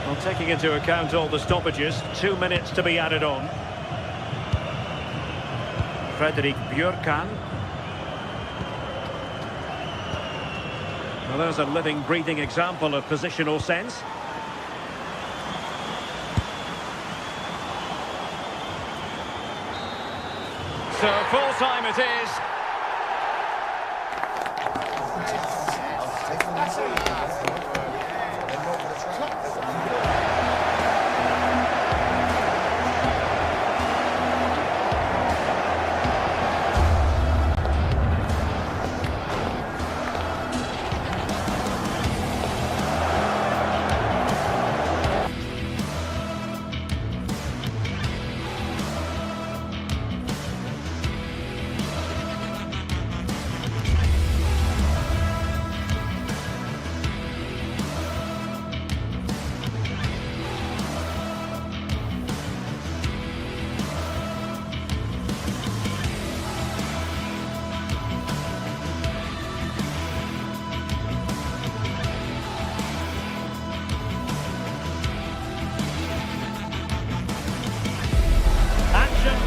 Well, taking into account all the stoppages, 2 minutes to be added on. Fredrik Björkan. Well, there's a living, breathing example of positional sense. So, full time it is.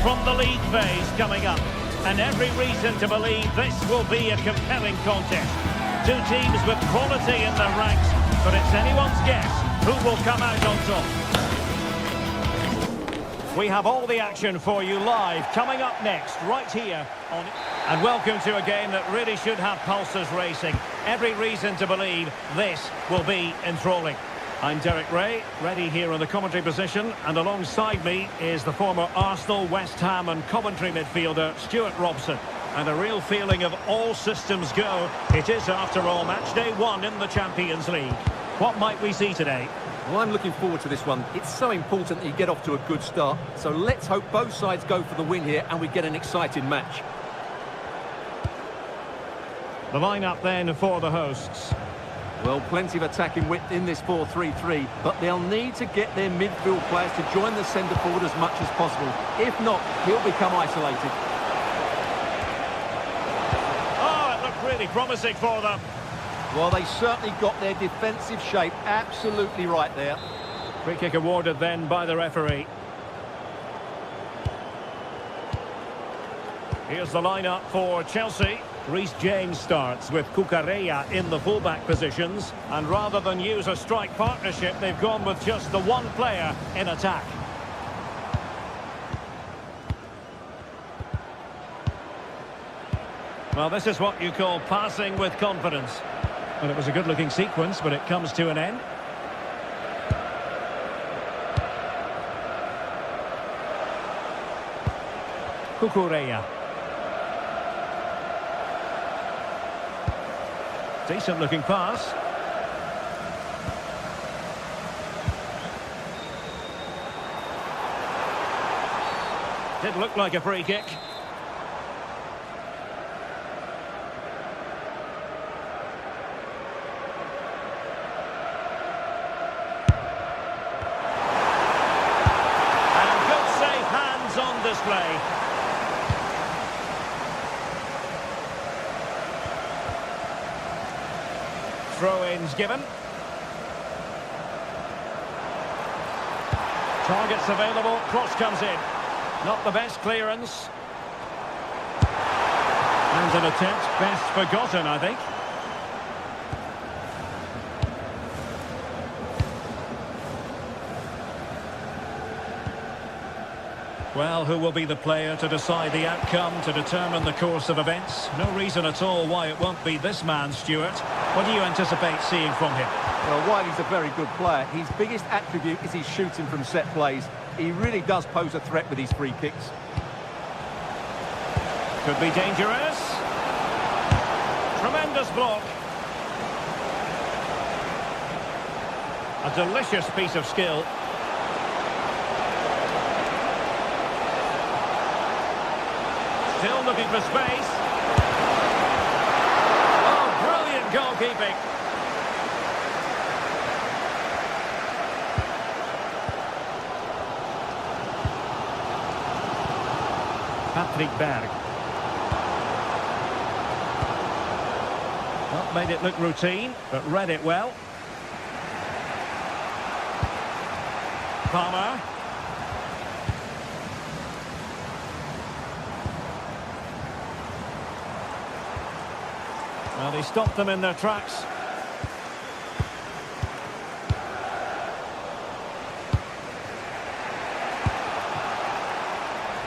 From the league phase coming up, and every reason to believe this will be a compelling contest. Two teams with quality in their ranks, but it's anyone's guess who will come out on top. We have all the action for you live coming up next, right here on... And welcome to a game that really should have pulses racing. Every reason to believe this will be enthralling. I'm Derek Ray, ready here in the commentary position, and alongside me is the former Arsenal, West Ham and Coventry midfielder Stuart Robson. And a real feeling of all systems go. It is, after all, match day 1 in the Champions League. What might we see today? Well, I'm looking forward to this one. It's so important that you get off to a good start. So let's hope both sides go for the win here and we get an exciting match. The lineup then for the hosts. Well, plenty of attacking width in this 4-3-3, but they'll need to get their midfield players to join the centre forward as much as possible. If not, he'll become isolated. Oh, it looked really promising for them. Well, they certainly got their defensive shape absolutely right there. Free kick awarded then by the referee. Here's the lineup for Chelsea. Reece James starts with Cucurella in the fullback positions. And rather than use a strike partnership, they've gone with just the one player in attack. Well, this is what you call passing with confidence. Well, it was a good-looking sequence, but it comes to an end. Cucurella. Decent-looking pass. Did look like a free kick. Display. Throw-ins given. Targets available, cross comes in. Not the best clearance. And an attempt best forgotten, I think. Well, who will be the player to decide the outcome, to determine the course of events? No reason at all why it won't be this man, Stuart. What do you anticipate seeing from him? Well, while he's a very good player, his biggest attribute is his shooting from set plays. He really does pose a threat with his free kicks. Could be dangerous. Tremendous block. A delicious piece of skill. Still looking for space. Oh, brilliant goalkeeping. Patrick Berg. Not made it look routine, but read it well. Palmer. Well, he stopped them in their tracks.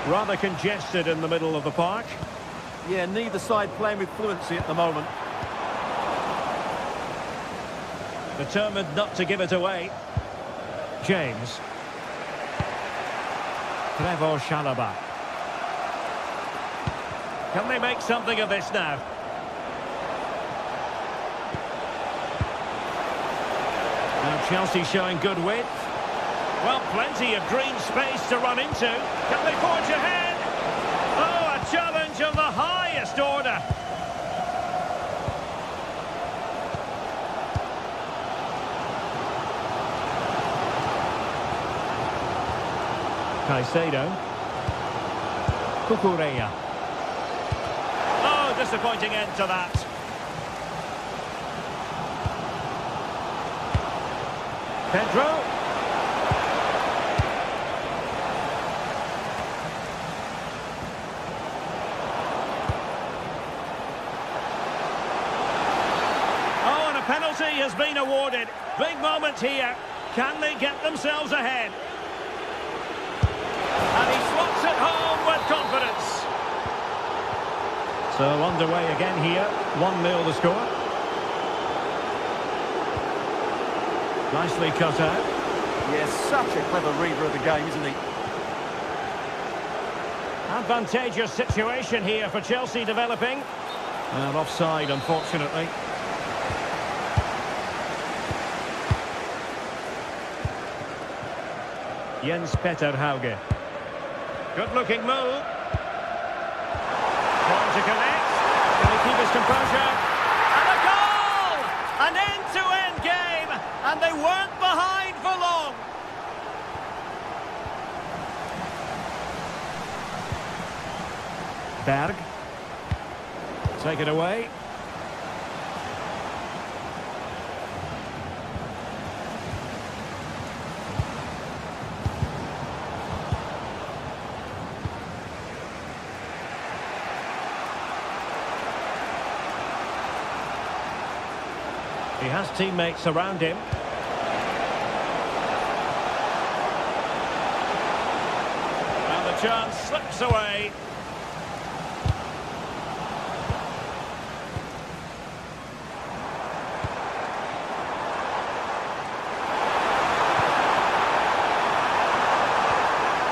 Rather congested in the middle of the park. Yeah, neither side playing with fluency at the moment. Determined not to give it away. James. Trevor Chalobah. Can they make something of this now? Now Chelsea showing good width. Well, plenty of green space to run into. Can they forge ahead? Oh, a challenge of the highest order. Caicedo. Cucurella. Oh, disappointing end to that. Pedro. Oh, and a penalty. has been awarded. Big moment here. Can they get themselves ahead? And he slots it home with confidence. So underway again here. 1-0 the score. Nicely cut out. Yes, such a clever reader of the game, isn't he? Advantageous situation here for Chelsea developing. And offside, unfortunately. Jens Petter Hauge. Good-looking move. Trying to connect. Can he keep his composure? And a goal! An end-to-end game, and they weren't behind for long. Berg. Take it away. He has teammates around him. And the chance slips away.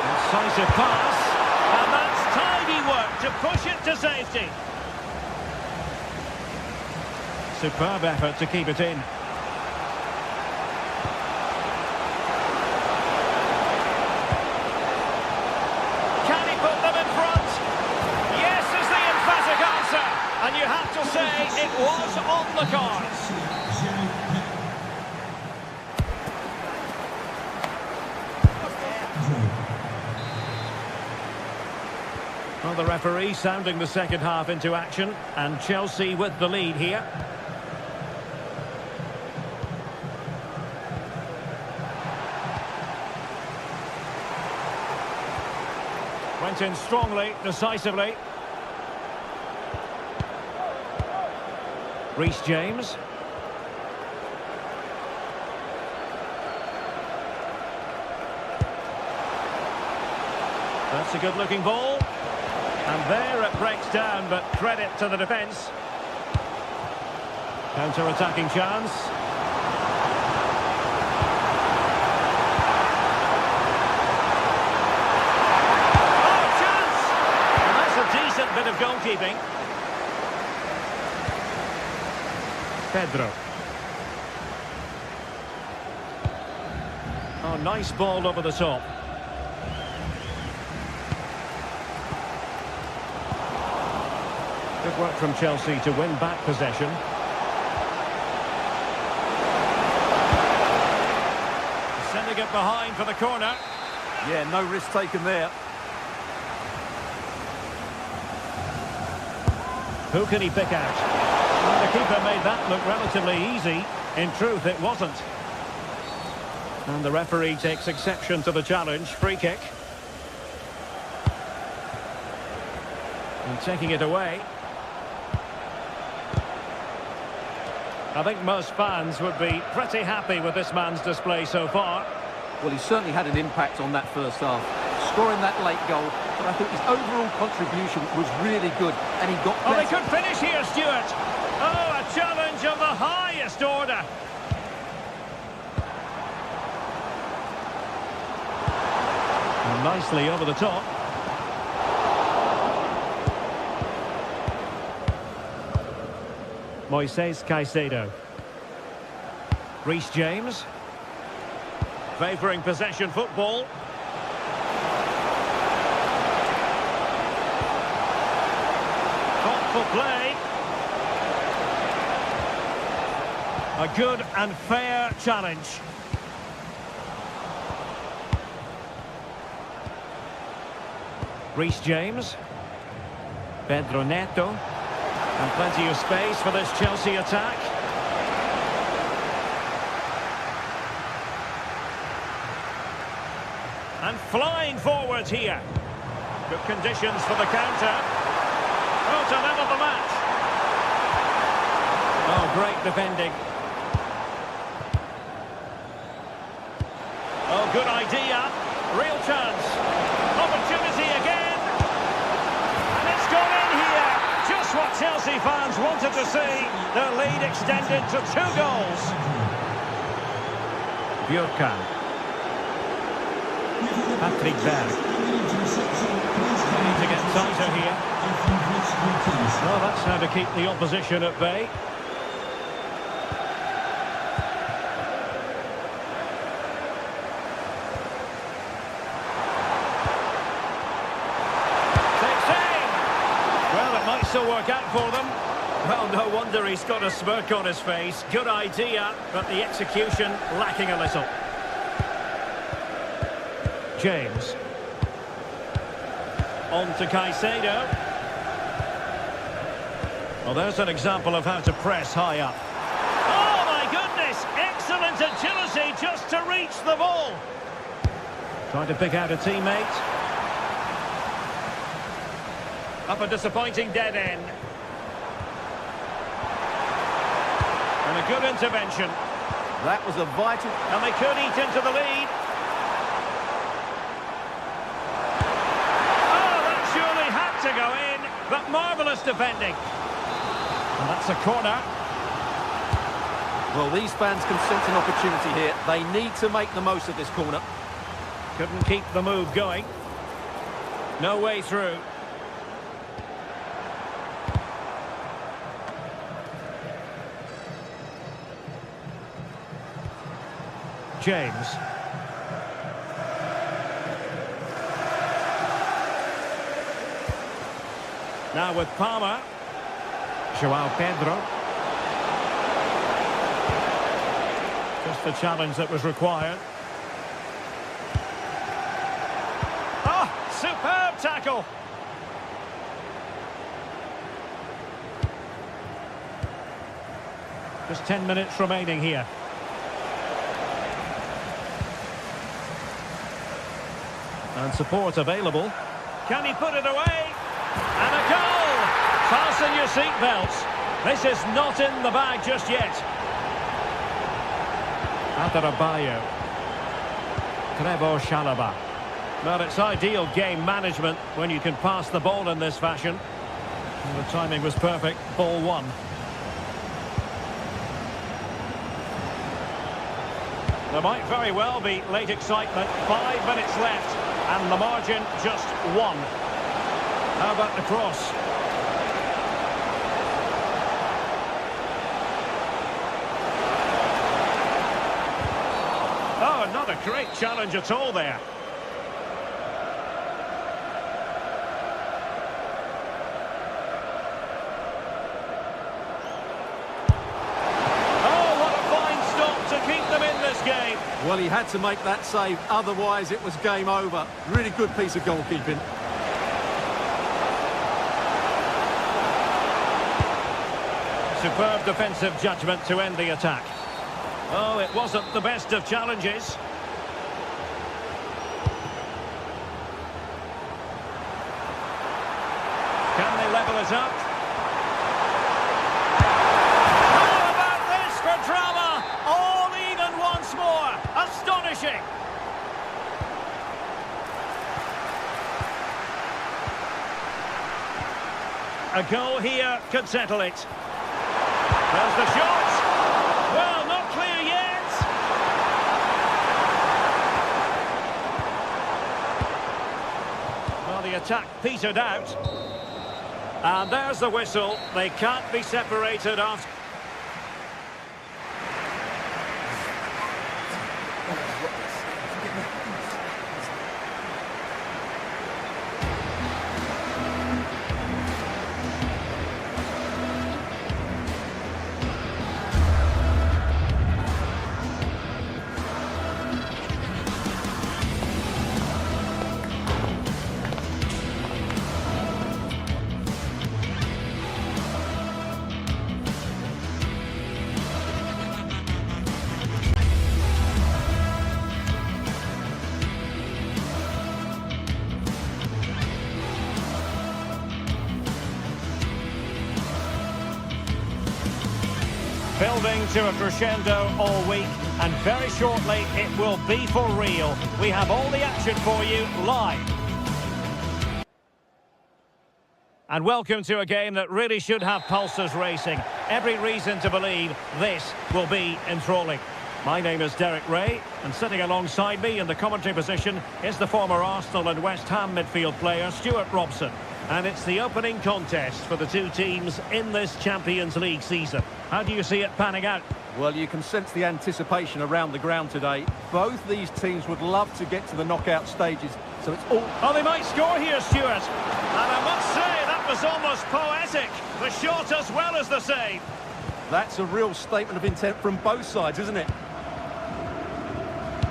Incisive pass. And that's tidy work to push it to safety. Superb effort to keep it in. Can he put them in front? Yes is the emphatic answer. And you have to say it was on the cards. Well, the referee sounding the second half into action. And Chelsea with the lead here. Went in strongly, decisively. Reece James. That's a good-looking ball. And there it breaks down, but credit to the defence. Counter-attacking chance. Decent bit of goalkeeping. Pedro. Oh, nice ball over the top. Good work from Chelsea to win back possession. Sending it behind for the corner. Yeah, no risk taken there. Who can he pick out? Well, the keeper made that look relatively easy. In truth, it wasn't. And the referee takes exception to the challenge. Free kick. And taking it away. I think most fans would be pretty happy with this man's display so far. Well, he certainly had an impact on that first half. Scoring that late goal, but I think his overall contribution was really good, and he got better. Oh, they could finish here, Stuart. Oh, a challenge of the highest order. And nicely over the top. Moises Caicedo. Reece James. Favouring possession football. Thoughtful play. A good and fair challenge. Reece James. Pedro Neto. And plenty of space for this Chelsea attack. And flying forwards here. Good conditions for the counter. Oh, to level the match. Oh, great defending. good idea. Real chance. Opportunity again. And it's gone in here. Just what Chelsea fans wanted to see. Their lead extended to 2 goals. Björkan. Patrick Berg. Need to get tighter here. Well, that's how to keep the opposition at bay. Still work out for them. Well, no wonder he's got a smirk on his face. Good idea, but the execution lacking a little. James. On to Caicedo. Well, there's an example of how to press high up. Oh, my goodness! Excellent agility just to reach the ball. Trying to pick out a teammate. Up a disappointing dead end. And a good intervention. That was a vital... And they could eat into the lead. Oh, that surely had to go in. But marvellous defending. And that's a corner. Well, these fans can sense an opportunity here. They need to make the most of this corner. Couldn't keep the move going. No way through. James. Now with Palmer. João Pedro. Just the challenge that was required. Oh, superb tackle. Just 10 minutes remaining here. And support available. Can he put it away? And a goal! Fasten your seatbelts. This is not in the bag just yet. Adarabioyo. Trevoh Chalobah. Well, it's ideal game management when you can pass the ball in this fashion. And the timing was perfect. Ball 1. There might very well be late excitement. 5 minutes left. And the margin just 1. How about the cross? Oh, not a great challenge at all there. Oh, what a fine stop to keep them in this game. Well, he had to make that save, otherwise it was game over. Really good piece of goalkeeping. Superb defensive judgment to end the attack. Oh, it wasn't the best of challenges. Can they level it up? How about this for drama? All even once more. Astonishing. A goal here could settle it. There's the shot. Well, not clear yet. Well, the attack petered out. And there's the whistle. They can't be separated after. Building to a crescendo all week. and very shortly it will be for real. We have all the action for you live. And welcome to a game that really should have pulses racing. Every reason to believe this will be enthralling. My name is Derek Ray, and sitting alongside me in the commentary position is the former Arsenal and West Ham midfield player Stuart Robson. And it's the opening contest for the two teams in this Champions League season. How do you see it panning out? Well, you can sense the anticipation around the ground today. Both these teams would love to get to the knockout stages, so it's all... Oh, they might score here, Stuart. And I must say, that was almost poetic. The shot as well as the save. That's a real statement of intent from both sides, isn't it?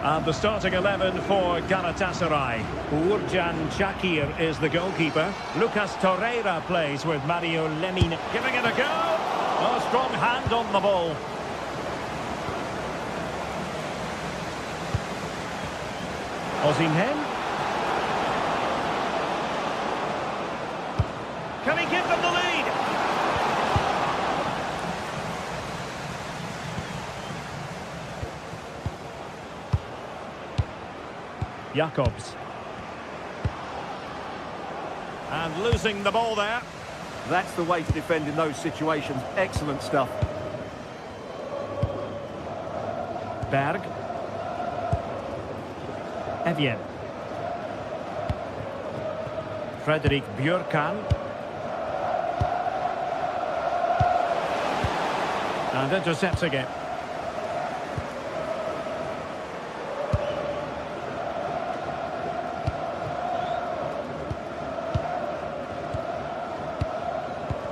And the starting 11 for Galatasaray. Uğurcan Çakır is the goalkeeper. Lucas Torreira plays with Mario Lemina. Giving it a go. Oh, strong hand on the ball. Osimhen. Can he give them the lead? Jakobs. And losing the ball there. That's the way to defend in those situations. Excellent stuff. Berg. Evian. Fredrik Björkan. And intercepting it.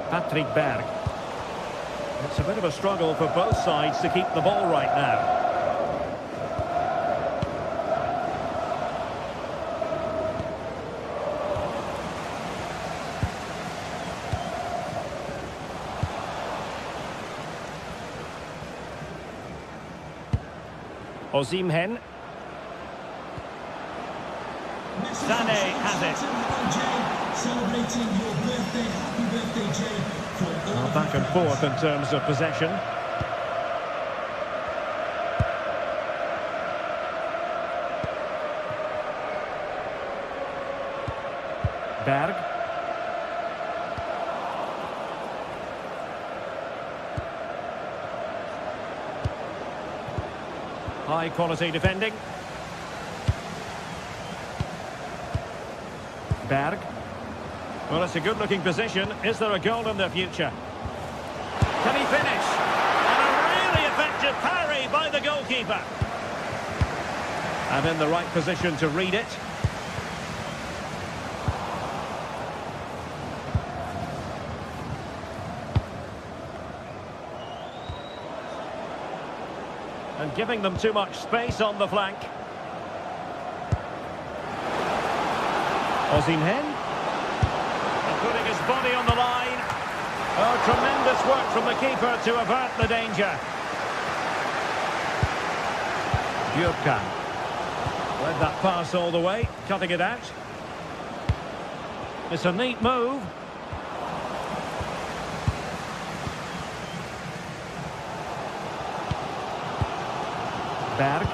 Patrick Berg. It's a bit of a struggle for both sides to keep the ball right now. Osimhen. Sané has it. Celebrating your birthday, happy birthday, Jay. Well, back and forth in terms of possession. Berg. High quality defending. Berg. Well, it's a good-looking position. Is there a goal in the future? Can he finish? And a really effective parry by the goalkeeper. And in the right position to read it. And giving them too much space on the flank. Osimhen. Putting his body on the line. Oh, tremendous work from the keeper to avert the danger. Björkan. Led that pass all the way, cutting it out. It's a neat move. Berg.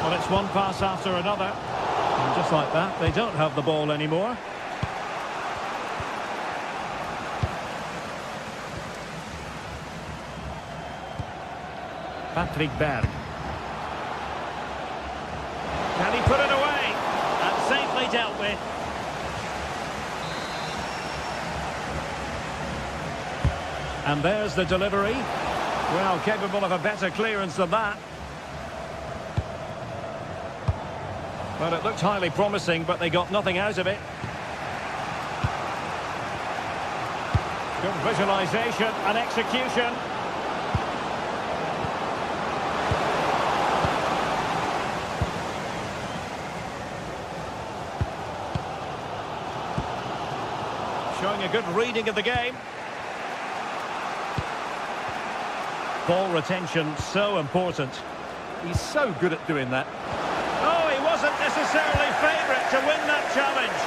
Well, it's one pass after another. And just like that, they don't have the ball anymore. Patrick Berg. Can he put it away? And safely dealt with. And there's the delivery. Well, capable of a better clearance than that. Well, it looked highly promising, but they got nothing out of it. Good visualisation and execution. Showing a good reading of the game. Ball retention, so important. He's so good at doing that. Oh, he wasn't necessarily favourite to win that challenge.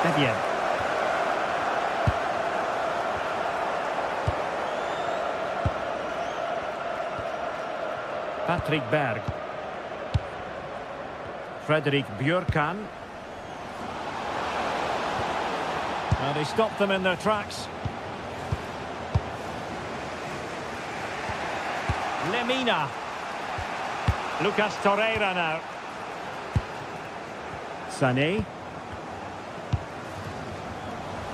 Evian. Patrick Berg. Fredrik Björkan. And he stopped them in their tracks. Lemina. Lucas Torreira now. Sané.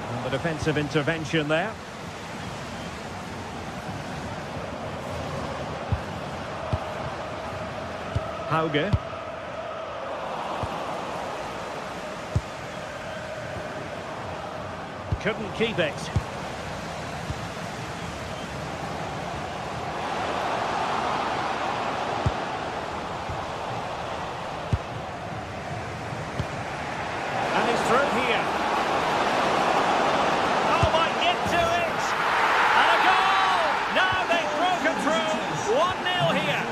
And the defensive intervention there. Hauge. Couldn't keep it. And he's through here. Oh, might get to it. And a goal! Now they've broken through. 1-0 here.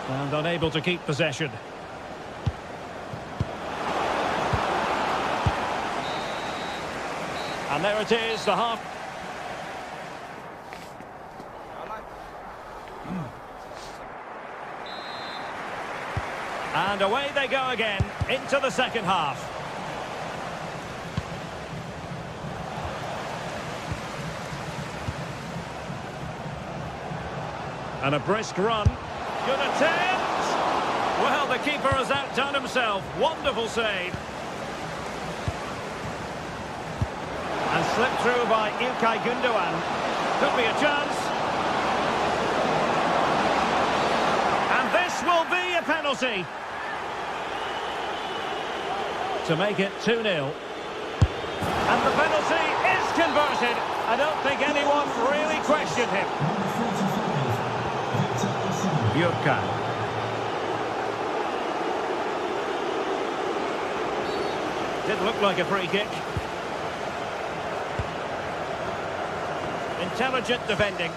And unable to keep possession. And there it is, the half. And away they go again, into the second half. And a brisk run. Good attempt! Well, the keeper has outdone himself. Wonderful save. And slipped through by İlkay Gündoğan. Could be a chance. And this will be a penalty. To make it 2-0. And the penalty is converted. I don't think anyone really questioned him. Björkan. Didn't look like a free kick. Intelligent defending.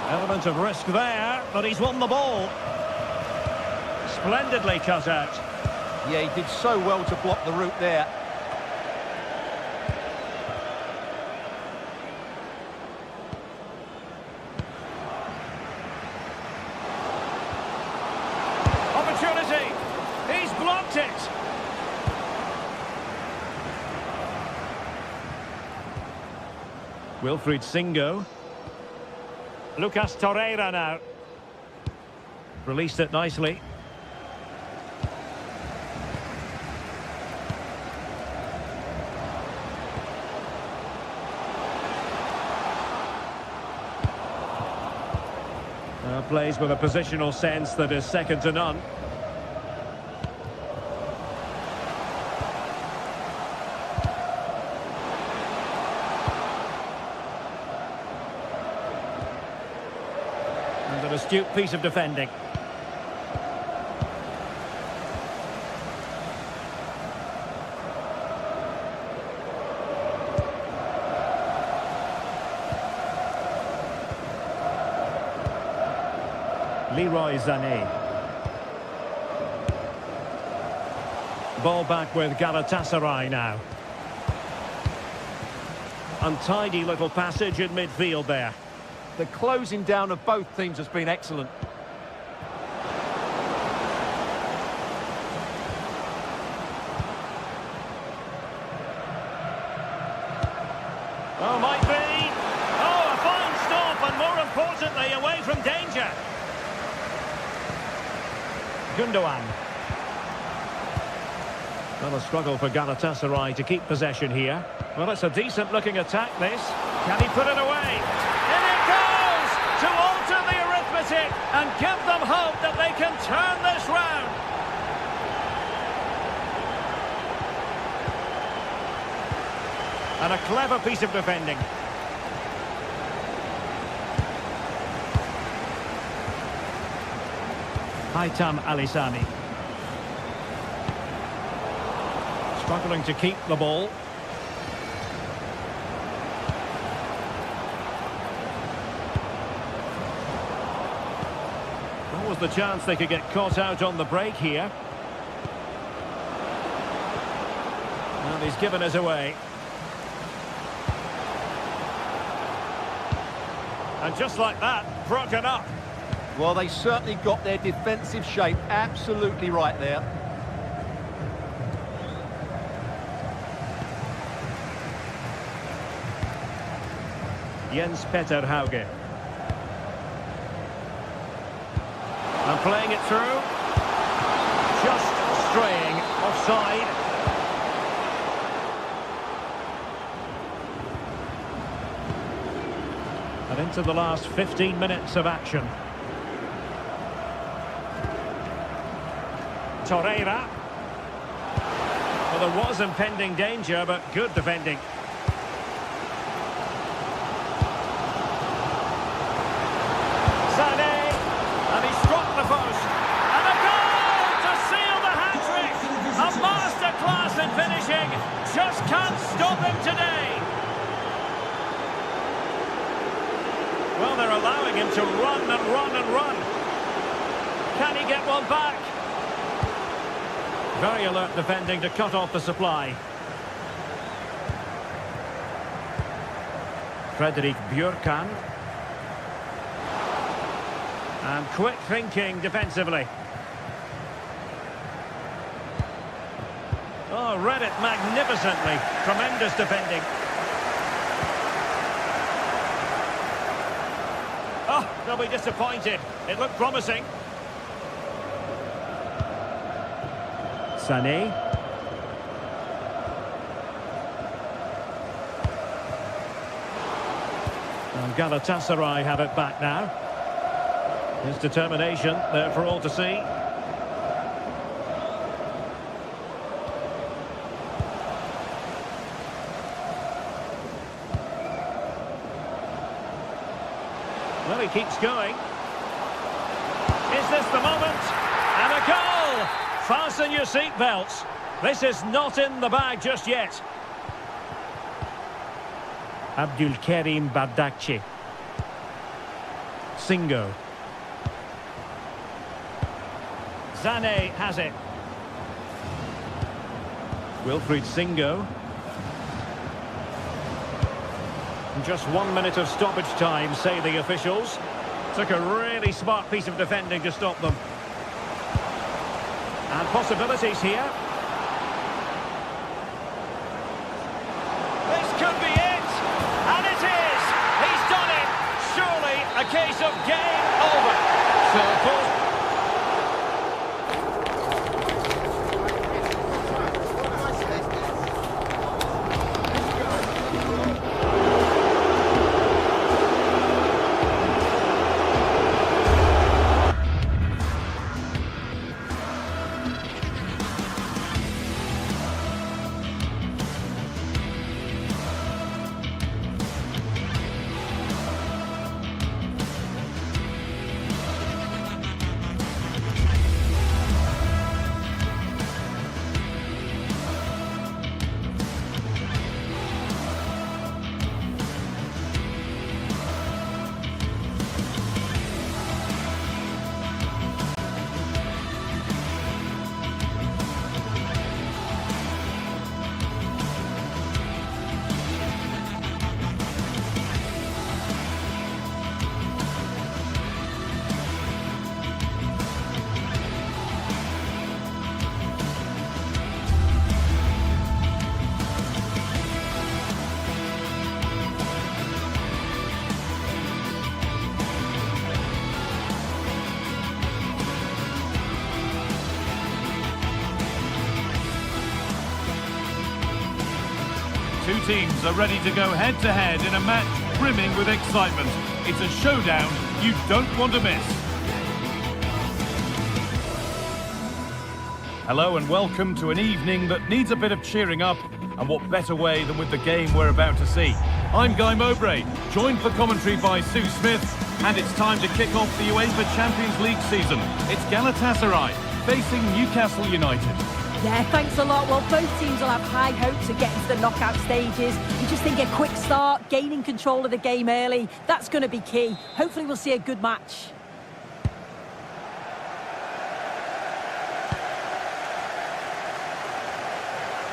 Element of risk there, but he's won the ball. Splendidly cut out. Yeah, he did so well to block the route there. Opportunity. He's blocked it. Wilfried Singo. Lucas Torreira now. Released it nicely. Plays with a positional sense that is second to none. And an astute piece of defending. Leroy Sané. Ball back with Galatasaray now. Untidy little passage in midfield there. The closing down of both teams has been excellent. Oh, might be. Oh, a fine stop, and more importantly, away from danger. Gündoğan. Well, a struggle for Galatasaray to keep possession here. Well, it's a decent-looking attack, this. Can he put it away? In it goes! To alter the arithmetic and give them hope that they can turn this round. And a clever piece of defending. Haitham Alisani. Struggling to keep the ball. the chance they could get caught out on the break here. And he's given us away. And just like that, broken up. Well, they certainly got their defensive shape absolutely right there. Jens Petter Hauge. And playing it through. Just straying offside. And into the last 15 minutes of action. Torreira. Well, there was impending danger, but good defending. And he struck the post. And a goal to seal the hat-trick. A masterclass in finishing. Just can't stop him today. Well, they're allowing him to run and run and run. Can he get one back? Very alert defending to cut off the supply. Frederik Björkan. And quick thinking defensively. Oh, read it magnificently. Tremendous defending. Oh, they'll be disappointed. It looked promising. Sané. And Galatasaray have it back now. His determination there for all to see. Well, he keeps going. Is this the moment? And a goal! Fasten your seatbelts. This is not in the bag just yet. Abdulkarim Bardakci. Singo. Sané has it. Wilfried Singo. Just 1 minute of stoppage time, say the officials. Took a really smart piece of defending to stop them. And possibilities here. This could be it! And it is! He's done it! Surely a case of game over. So, of course... Two teams are ready to go head-to-head in a match brimming with excitement. It's a showdown you don't want to miss. Hello and welcome to an evening that needs a bit of cheering up, and what better way than with the game we're about to see. I'm Guy Mowbray, joined for commentary by Sue Smith, and it's time to kick off the UEFA Champions League season. It's Galatasaray facing Newcastle United. Yeah, thanks a lot. Well, both teams will have high hopes of getting to the knockout stages. You just think a quick start, gaining control of the game early, that's going to be key. Hopefully we'll see a good match.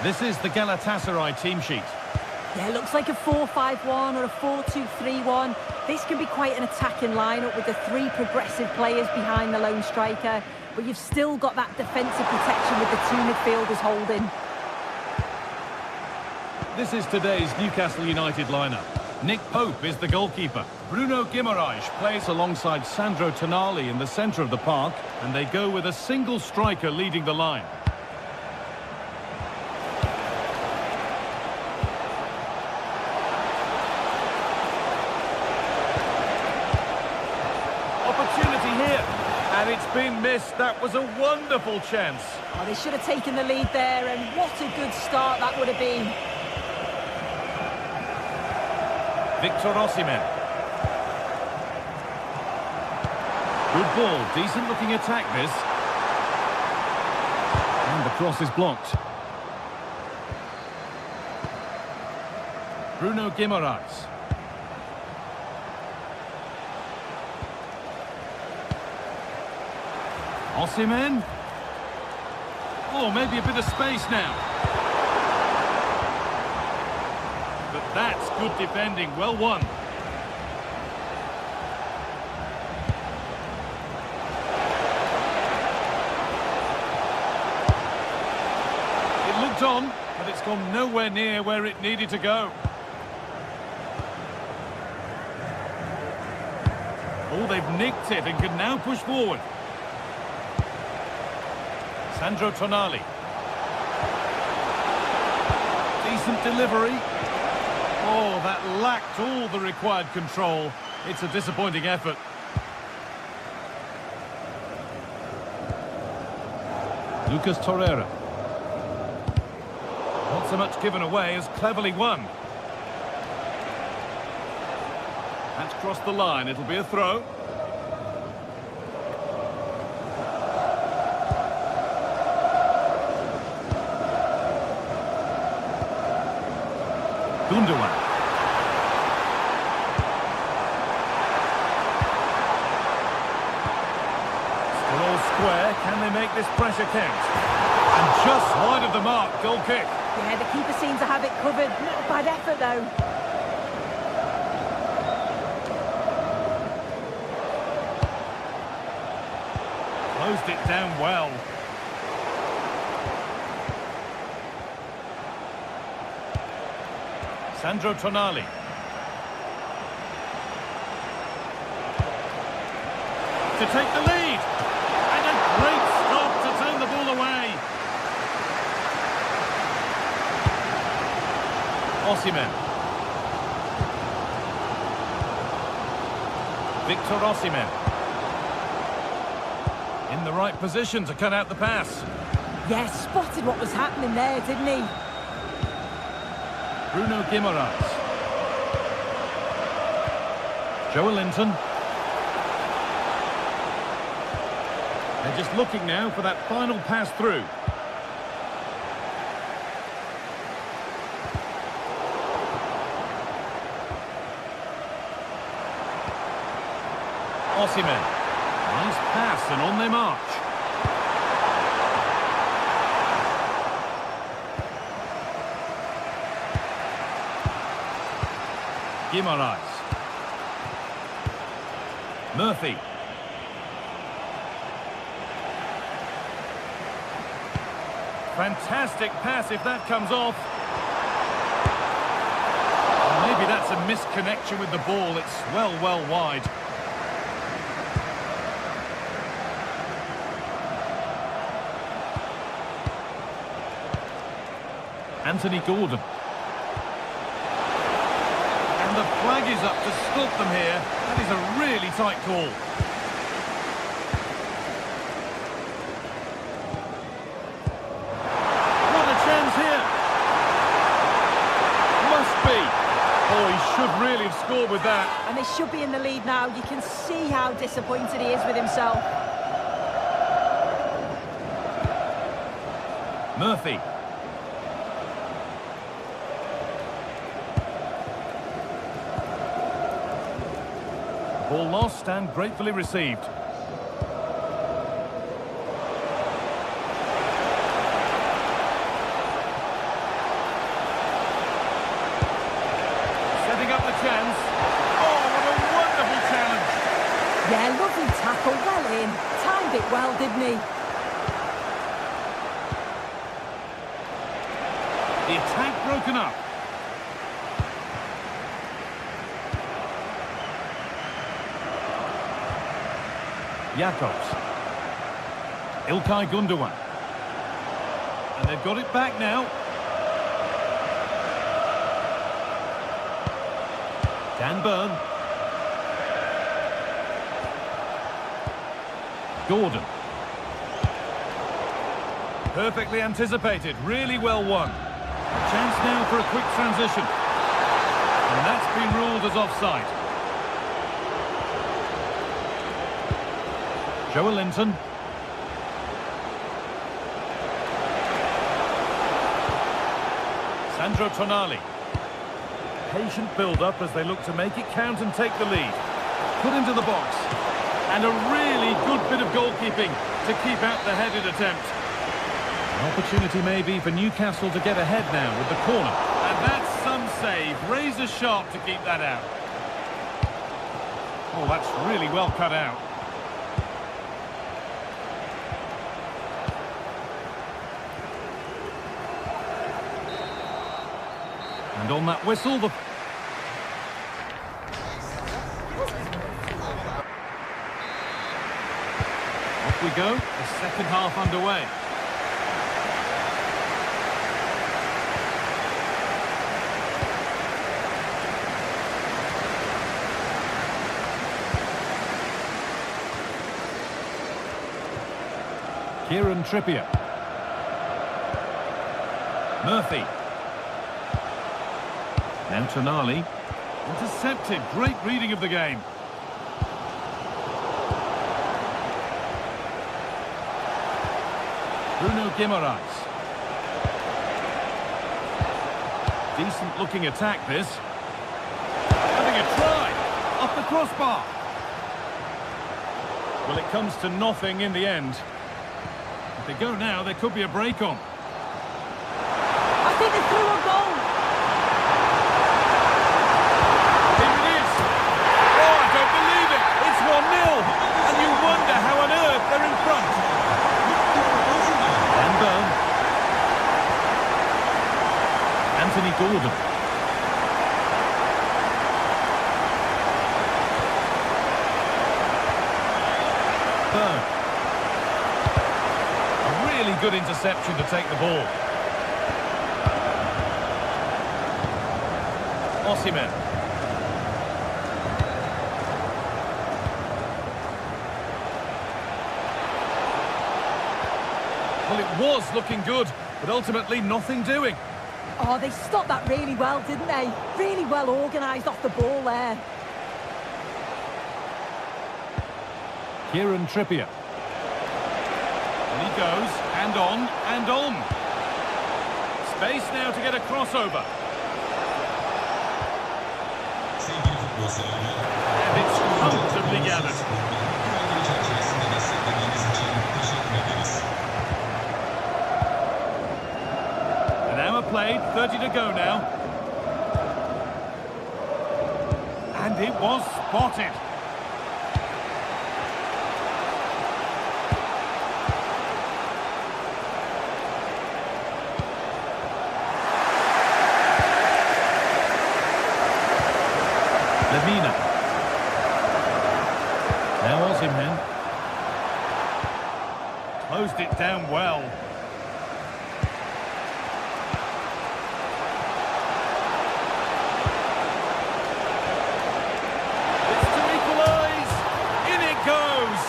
This is the Galatasaray team sheet. Yeah, looks like a 4-5-1 or a 4-2-3-1. This can be quite an attacking lineup with the three progressive players behind the lone striker, but you've still got that defensive protection with the two midfielders holding. This is today's Newcastle United lineup. Nick Pope is the goalkeeper. Bruno Guimaraes plays alongside Sandro Tonali in the centre of the park, and they go with a single striker leading the line. Opportunity here, and it's been missed. That was a wonderful chance. Oh, they should have taken the lead there, and what a good start that would have been. Victor Osimhen. Good ball, decent looking attack this. And the cross is blocked. Bruno Guimaraes. Osimhen. Oh, maybe a bit of space now. But that's good defending, well won. It looked on, but it's gone nowhere near where it needed to go. Oh, they've nicked it and can now push forward. Sandro Tonali. Decent delivery. Oh, that lacked all the required control. It's a disappointing effort. Lucas Torreira. Not so much given away as cleverly won. That's crossed the line. It'll be a throw. Gundogan. Still all square. Can they make this pressure count? And just wide of the mark. Goal kick. Yeah, the keeper seems to have it covered. Not a bad effort, though. Closed it down well. Sandro Tonali. To take the lead. And a great stop to turn the ball away. Osimhen. Victor Osimhen. In the right position to cut out the pass. Yeah, spotted what was happening there, didn't he? Bruno Guimaraes. Joelinton. They're just looking now for that final pass through. Osimhen. Nice pass and on they march. Guimaraes. Murphy. Fantastic pass if that comes off. Maybe that's a misconnection with the ball. It's well wide. Anthony Gordon. And the flag is up to stop them here. That is a really tight call. What a chance here. Must be. Oh, he should really have scored with that. And they should be in the lead now. You can see how disappointed he is with himself. Murphy. Ball lost and gratefully received. about the chance. Oh, what a wonderful challenge. Yeah, lovely tackle, well in. Timed it well, didn't he? The attack broken up. Jakobs. Ilkay Gundogan. And they've got it back now. Dan Burn. Gordon. Perfectly anticipated, really well won. A chance now for a quick transition. And that's been ruled as offside. Joe Linton. Sandro Tonali. Patient build-up as they look to make it count and take the lead. Put into the box. And a really good bit of goalkeeping to keep out the headed attempt. An opportunity maybe for Newcastle to get ahead now with the corner. And that's some save. Razor sharp to keep that out. Oh, that's really well cut out. And on that whistle, the... Off we go, the second half underway. Kieran Trippier. Murphy. Now Tonali. Intercepted. Great reading of the game. Bruno Guimaraes. Decent looking attack this. Having a try. Off the crossbar. Well, it comes to nothing in the end. If they go now, there could be a break on. I think they're through a goal. Here it is. Oh, I don't believe it. It's 1-0. And you wonder how on earth they're in front. Dan Burn. Anthony Gordon. Burn. A really good interception to take the ball. Osimhen. Well, it was looking good, but ultimately nothing doing. Oh, they stopped that really well, didn't they? Really well organised off the ball there. Kieran Trippier. And he goes, and on, and on. Space now to get a crossover. And it's comfortably gathered. An hour played, 30 to go now. And it was spotted. Lemina. Now Osimhen. Closed it down well. It's to equalise. In it goes.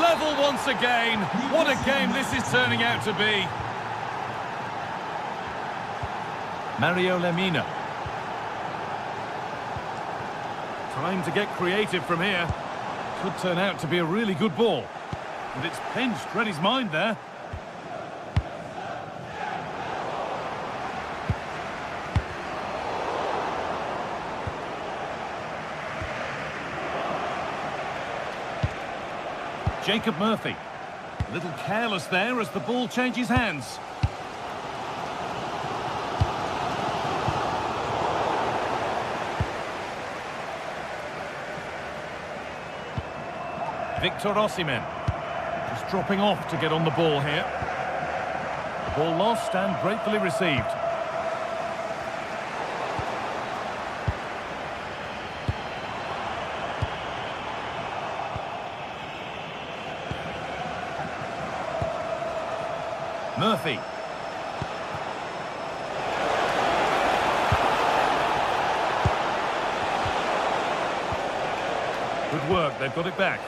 Level once again. What a game this is turning out to be. Mario Lemina. Time to get creative from here. Could turn out to be a really good ball. And it's pinched, read his mind there. Jacob Murphy. A little careless there as the ball changes hands. Victor Osimhen. Just dropping off to get on the ball here. The ball lost and gratefully received. Murphy. Good work, they've got it back.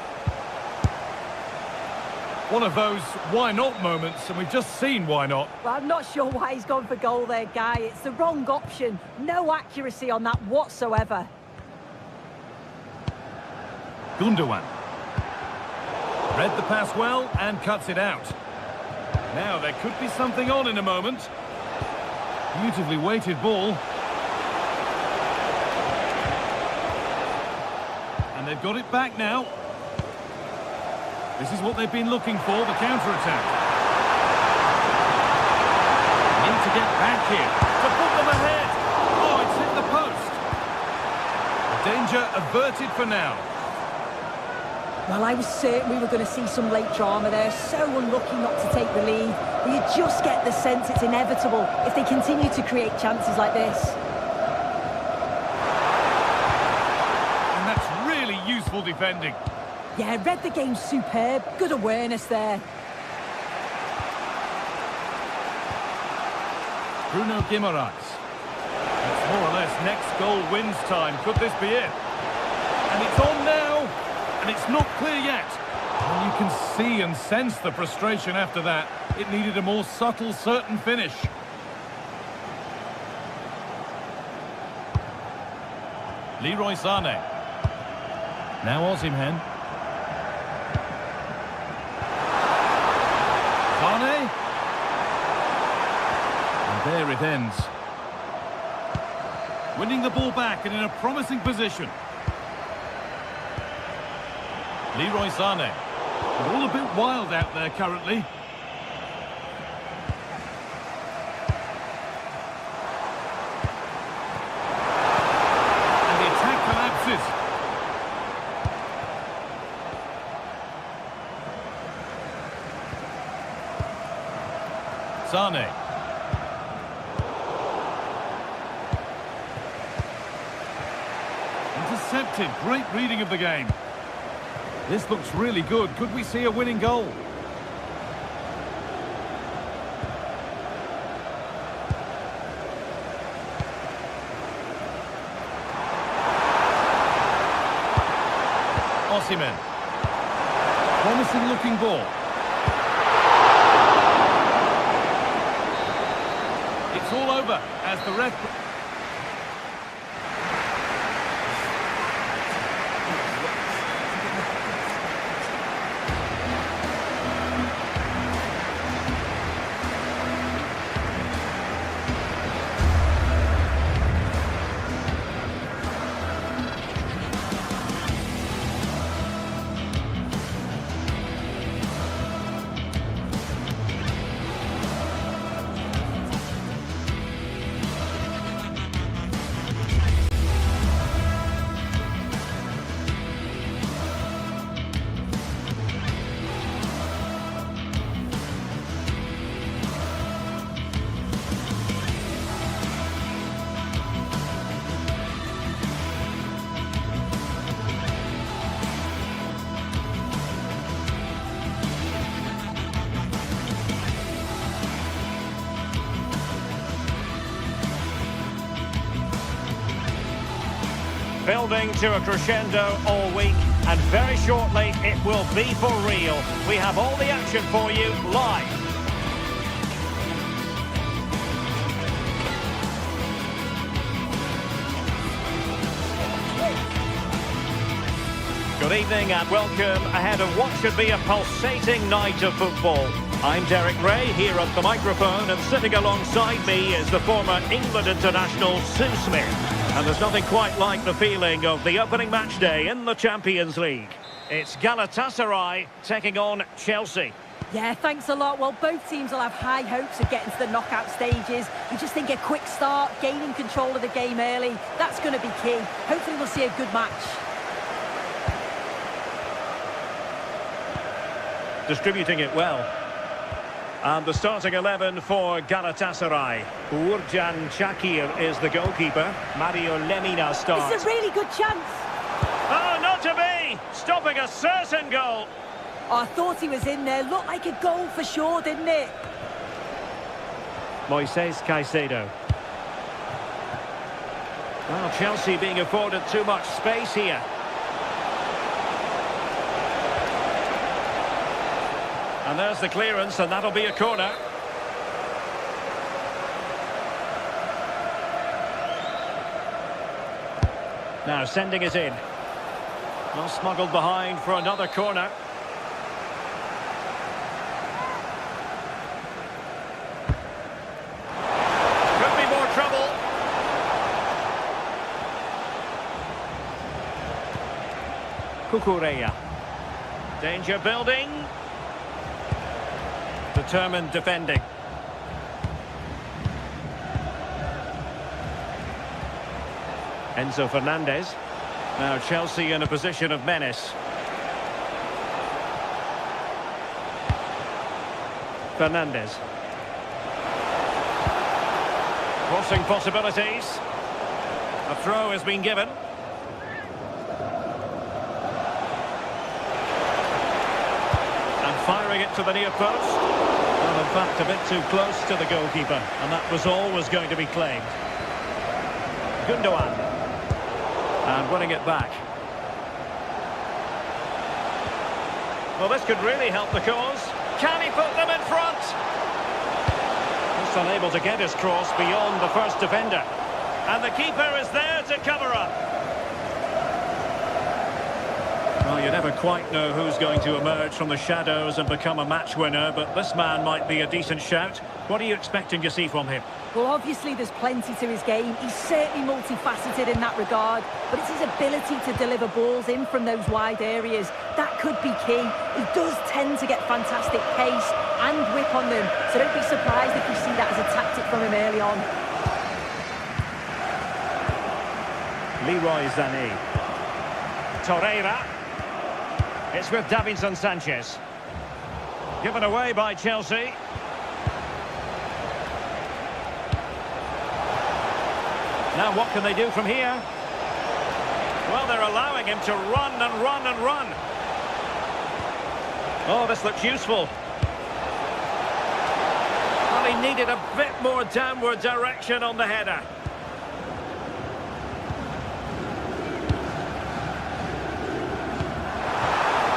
One of those why not moments, and we've just seen why not. Well, I'm not sure why he's gone for goal there, Guy. It's the wrong option. No accuracy on that whatsoever. Gundogan. Read the pass well and cuts it out. Now there could be something on in a moment. Beautifully weighted ball. And they've got it back now. This is what they've been looking for, the counter-attack. Need to get back here to put them ahead. Oh, it's hit the post. Danger averted for now. Well, I was certain we were going to see some late drama there. So unlucky not to take the lead. But you just get the sense it's inevitable if they continue to create chances like this. And that's really useful defending. Yeah, read the game superb. Good awareness there. Bruno Guimaraes. That's more or less next goal wins time. Could this be it? And it's on now. And it's not clear yet. And you can see and sense the frustration after that. It needed a more subtle, certain finish. Leroy Sané. Now Osimhen. Sané. And there it ends. Winning the ball back and in a promising position. Leroy Sané. But all a bit wild out there currently. And the attack collapses. Sané. Intercepted. Great reading of the game. This looks really good. Could we see a winning goal? Osimhen. Promising looking ball. It's all over as the ref... Building to a crescendo all week, and very shortly it will be for real. We have all the action for you live. Good evening and welcome ahead of what should be a pulsating night of football. I'm Derek Ray here at the microphone, and sitting alongside me is the former England international Sue Smith. And there's nothing quite like the feeling of the opening match day in the Champions League. It's Galatasaray taking on Chelsea. Yeah, thanks a lot. Well, both teams will have high hopes of getting to the knockout stages. We just think a quick start, gaining control of the game early, that's going to be key. Hopefully we'll see a good match. distributing it well. And the starting 11 for Galatasaray. Uğurcan Çakır is the goalkeeper. Mario Lemina starts. It's a really good chance. Oh, not to be! Stopping a certain goal. Oh, I thought he was in there. Looked like a goal for sure, didn't it? Moises Caicedo. Well, Chelsea being afforded too much space here. And there's the clearance, and that'll be a corner. Now sending it in. Well, smuggled behind for another corner. Could be more trouble. Cucurella. Danger building. Determined defending. Enzo Fernandez. Now Chelsea in a position of menace. Fernandez. Crossing possibilities. A throw has been given. And firing it to the near post. Well, in fact, a bit too close to the goalkeeper. And that was always going to be claimed. Gundogan. And winning it back. Well, this could really help the cause. Can he put them in front? Just unable to get his cross beyond the first defender. And the keeper is there to cover up. Well, you never quite know who's going to emerge from the shadows and become a match winner, but this man might be a decent shout. What are you expecting to see from him? Well, obviously there's plenty to his game. He's certainly multifaceted in that regard, but it's his ability to deliver balls in from those wide areas. That could be key. He does tend to get fantastic pace and whip on them, so don't be surprised if you see that as a tactic from him early on. Leroy Sané. Torreira. It's with Davinson Sanchez. Given away by Chelsea. Now what can they do from here? Well, they're allowing him to run and run and run. Oh, this looks useful. Well, he needed a bit more downward direction on the header.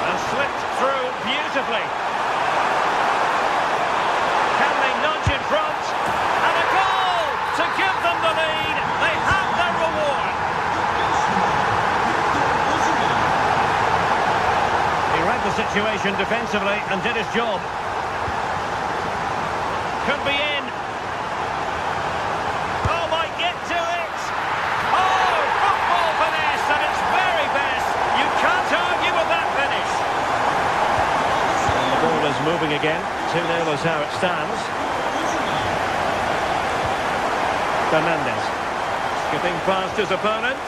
And slipped through beautifully. Can they nudge in front? And a goal to give them the lead. They have their reward. He read the situation defensively and did his job. Could be in. Oh, might get to it. Oh, football finesse at its very best. You can't argue with that finish. And the ball is moving again. 2-0 is how it stands. Fernandez. Skipping past his opponent.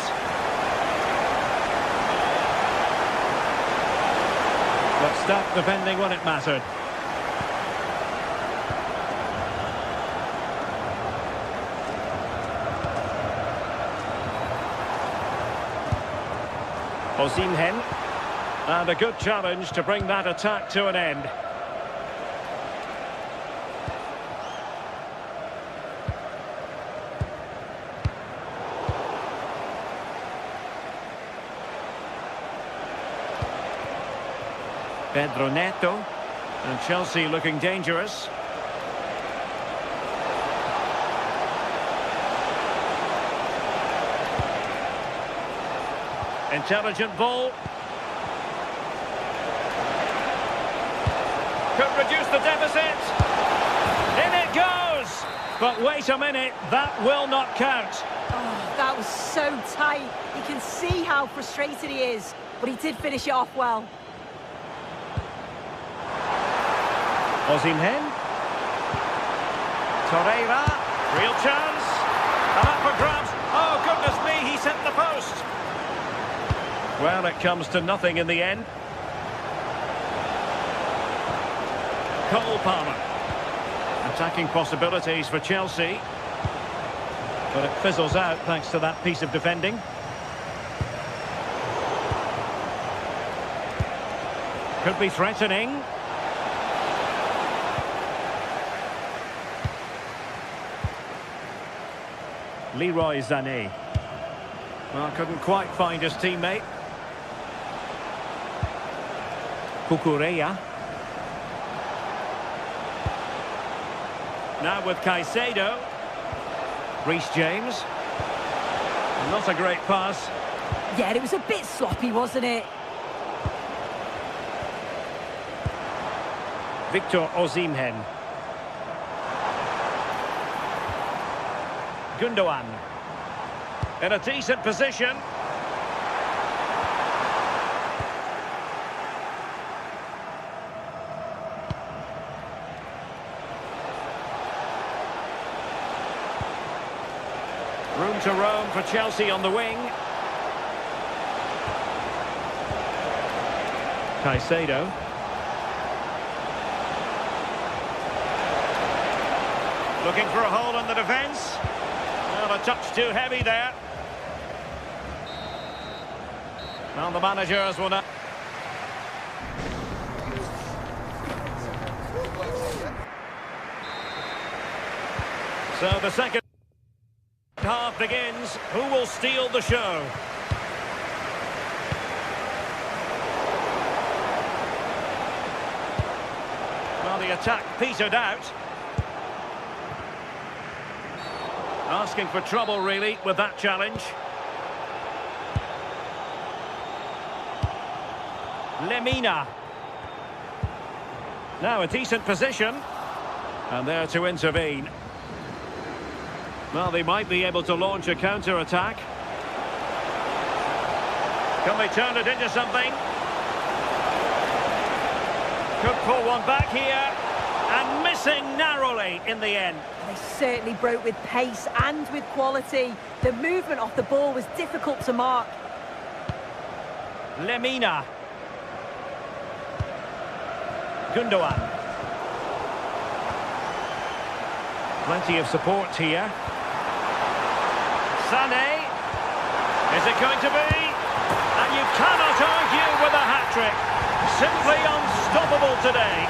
But stopped defending when it mattered. Osimhen. And a good challenge to bring that attack to an end. Pedro Neto, and Chelsea looking dangerous. Intelligent ball. Could reduce the deficit. In it goes! But wait a minute, that will not count. Oh, that was so tight. You can see how frustrated he is, but he did finish it off well. Osimhen. Torreira. Real chance. And up for grabs. Oh, goodness me, he sent the post. Well, it comes to nothing in the end. Cole Palmer. Attacking possibilities for Chelsea. But it fizzles out thanks to that piece of defending. Could be threatening. Leroy Sané. Well, couldn't quite find his teammate. Cucurella. Now with Caicedo. Reece James. Not a great pass. Yeah, it was a bit sloppy, wasn't it? Victor Osimhen. Gundogan. In a decent position. Room to roam for Chelsea on the wing. Caicedo. Looking for a hole in the defence. Well, a touch too heavy there. Well, the managers will now... So the second half begins. Who will steal the show? Well, the attack petered out. Asking for trouble, really, with that challenge. Lemina. Now a decent position. And there to intervene. Well, they might be able to launch a counter-attack. Can they turn it into something? Could pull one back here. And missing narrowly in the end. They certainly broke with pace and with quality. The movement off the ball was difficult to mark. Lemina. Gundogan. Plenty of support here. Sané. Is it going to be? And you cannot argue with a hat-trick. Simply unstoppable today.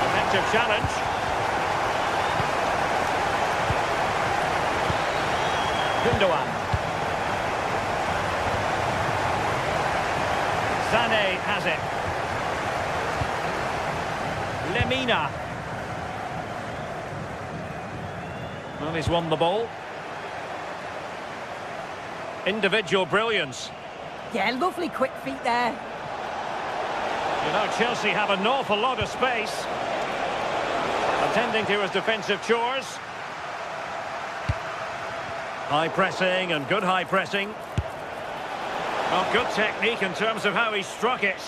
Effective challenge. Gundogan. Sané has it. Lemina. Well, he's won the ball. Individual brilliance. Yeah, lovely quick feet there. You know, Chelsea have an awful lot of space. Attending to his defensive chores. High pressing and good high pressing. Well, good technique in terms of how he struck it.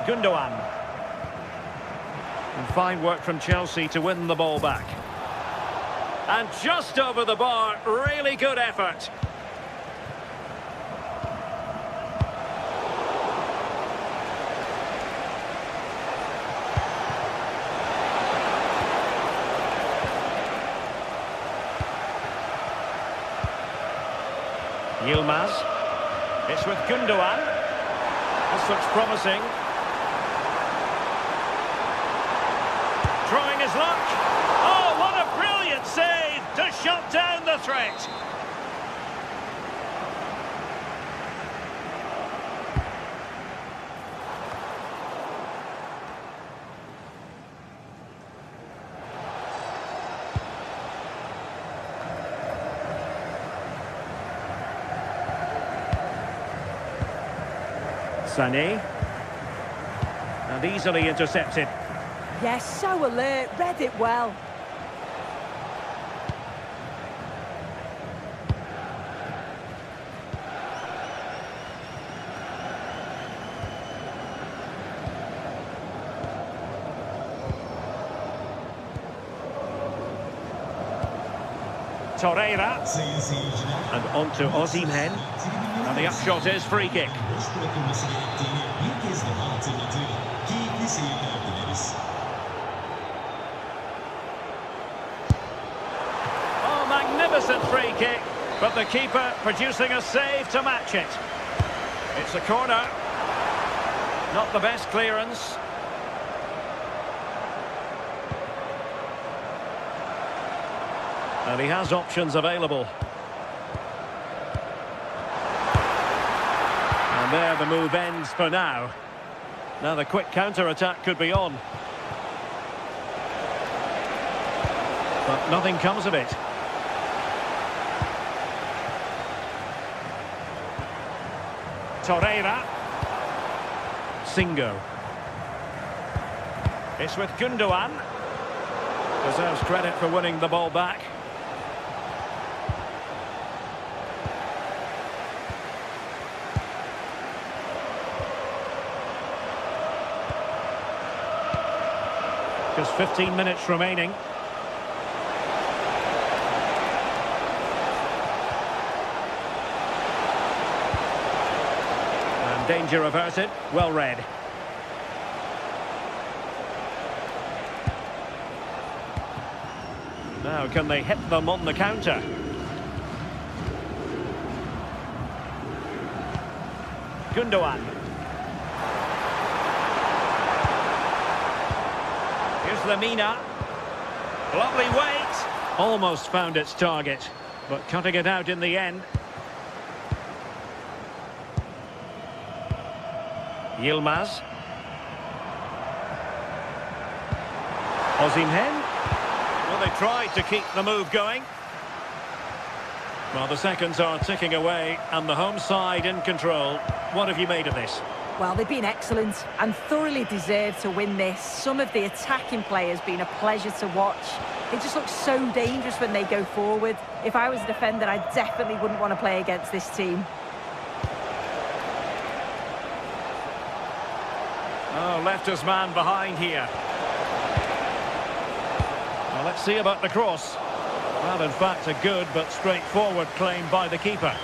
Gundogan. And fine work from Chelsea to win the ball back. And just over the bar, really good effort. Yilmaz. It's with Gundogan. This looks promising. Trying his luck. Oh, what a brilliant save to shut down the threat. Sané. And easily intercepted. Yes, so alert, read it well. Torreira. And on to Osimhen. And the upshot is free kick. Oh, magnificent free kick. But the keeper producing a save to match it. It's a corner. Not the best clearance. And he has options available. And there the move ends for now. Now the quick counter-attack could be on. But nothing comes of it. Torreira. Singo. It's with Gundogan. Deserves credit for winning the ball back. Just 15 minutes remaining. And danger averted. Well read. Now can they hit them on the counter? Gundogan. Lamina. Lovely weight. Almost found its target, but cutting it out in the end. Yilmaz. Osimhen. Well, they tried to keep the move going. Well, the seconds are ticking away, and the home side in control. What have you made of this? Well, they've been excellent and thoroughly deserved to win this. Some of the attacking players been a pleasure to watch. They just look so dangerous when they go forward. If I was a defender, I definitely wouldn't want to play against this team. Oh, left his man behind here. Well, let's see about the cross. Well, in fact, a good but straightforward claim by the keeper.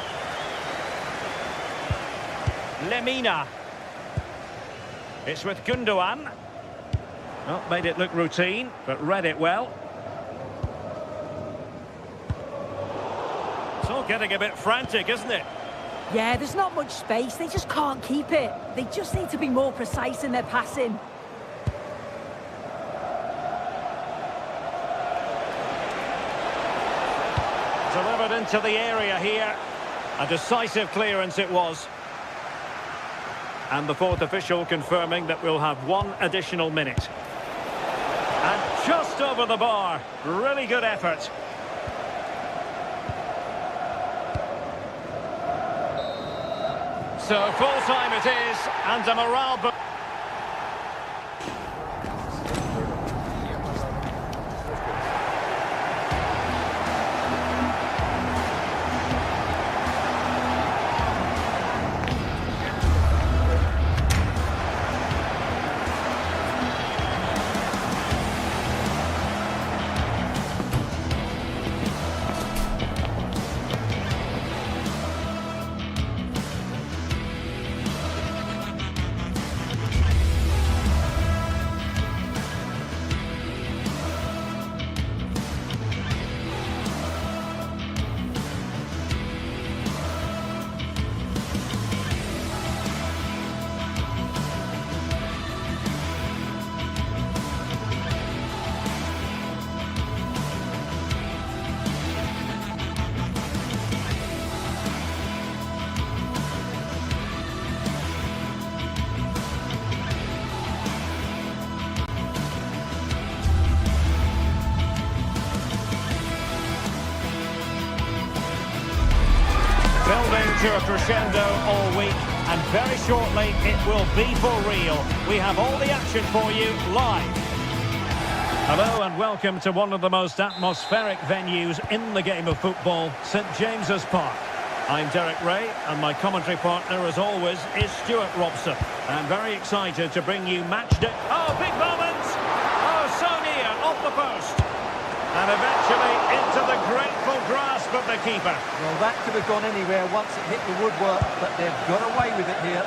Lemina. It's with Gundogan. Well, made it look routine, but read it well. It's all getting a bit frantic, isn't it? Yeah, there's not much space. They just can't keep it. They just need to be more precise in their passing. Delivered into the area here. A decisive clearance it was. And the fourth official confirming that we'll have one additional minute. And just over the bar. Really good effort. So full time it is, and a morale boost. Building to a crescendo all week, and very shortly it will be for real. We have all the action for you live. Hello and welcome to one of the most atmospheric venues in the game of football, St James's Park. I'm Derek Ray, and my commentary partner, as always, is Stuart Robson. I'm very excited to bring you match day. Oh, big moment! Oh, so near, off the post. And eventually into the grateful grasp of the keeper. Well, that could have gone anywhere once it hit the woodwork, but they've got away with it here.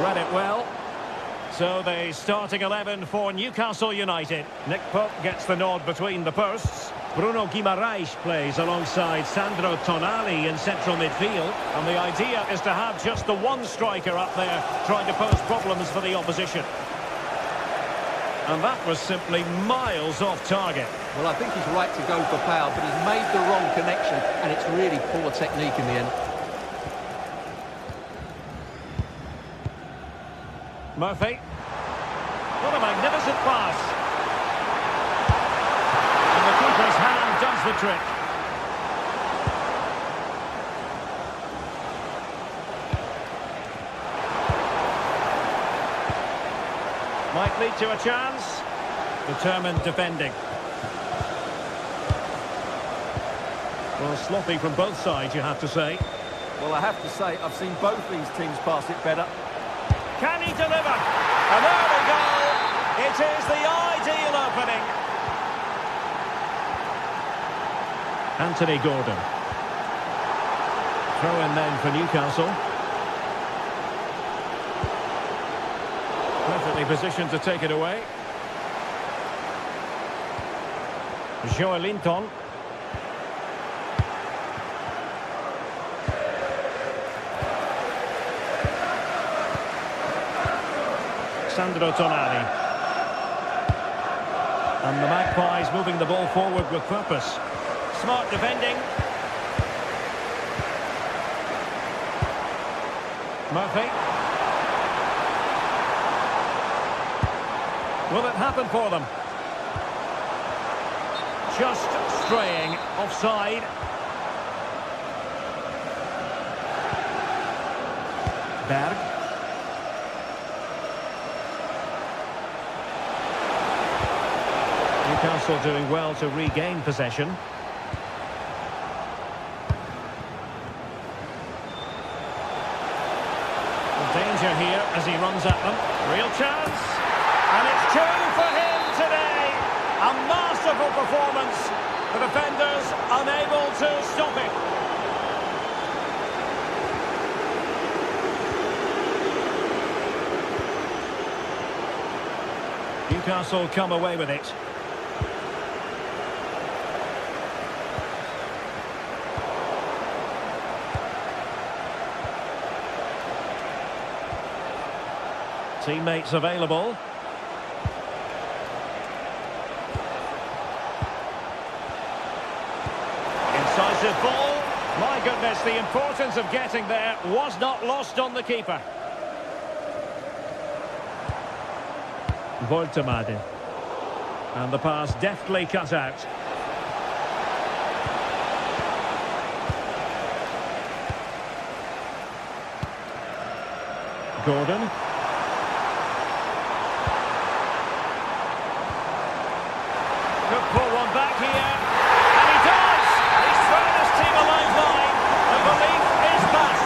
Read it well. So the starting 11 for Newcastle United. Nick Pope gets the nod between the posts. Bruno Guimaraes plays alongside Sandro Tonali in central midfield. And the idea is to have just the one striker up there trying to pose problems for the opposition. And that was simply miles off target. Well, I think he's right to go for foul, but he's made the wrong connection, and it's really poor technique in the end. Murphy. What a magnificent pass. And the keeper's hand does the trick. Might lead to a chance. Determined defending. Well, sloppy from both sides, you have to say. Well, I have to say, I've seen both these teams pass it better. Can he deliver? And there we go. It is the ideal opening. Anthony Gordon. Throw in then for Newcastle. Perfectly positioned to take it away. Joelinton. Sandro Tonali. And the Magpies moving the ball forward with purpose. Smart defending. Murphy. Will it happen for them? Just straying offside. Berg. Newcastle doing well to regain possession. Danger here as he runs at them. Real chance. And it's two for him today. A masterful performance. The defenders unable to stop it. Newcastle come away with it. Teammates available. Incisive ball. My goodness, the importance of getting there was not lost on the keeper. Voltemade. And the pass deftly cut out. Gordon. Could pull one back here. And he does! He's thrown his team a lifeline. The belief is back.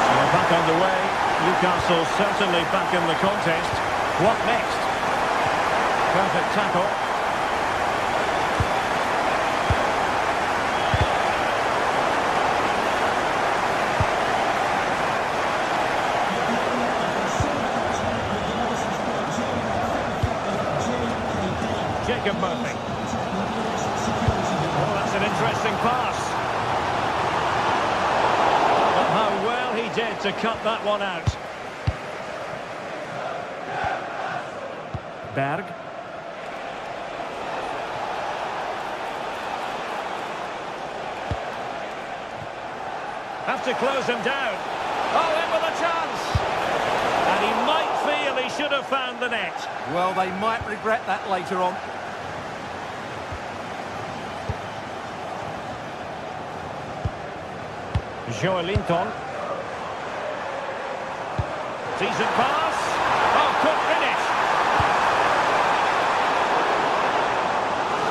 Well, back underway. Newcastle certainly back in the contest. What next? Perfect tackle. Jacob Murphy. Oh, that's an interesting pass. But how well he did to cut that one out. Berg. Have to close him down. Oh, in with a chance. And he might feel he should have found the net. Well, they might regret that later on. Joelinton. Decent pass. Oh, good finish.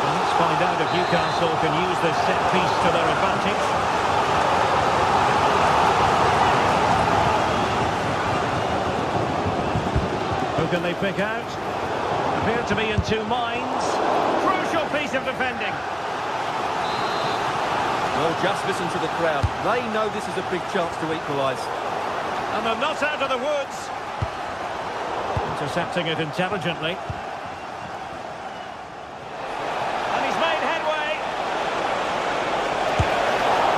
Well, let's find out if Newcastle can use this set piece to their advantage. Who can they pick out? appeared to be in two minds. Crucial piece of defending. Well, just listen to the crowd. They know this is a big chance to equalise. And they're not out of the woods. Intercepting it intelligently. And he's made headway.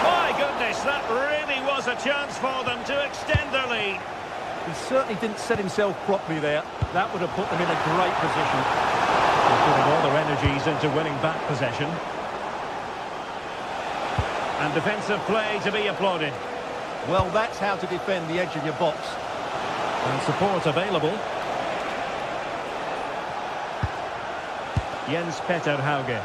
My goodness, that really was a chance for them to extend their lead. He certainly didn't set himself properly there. That would have put them in a great position. They're putting all their energies into winning back possession. And defensive play to be applauded. Well, that's how to defend the edge of your box. And support available. Jens Petter Hauge.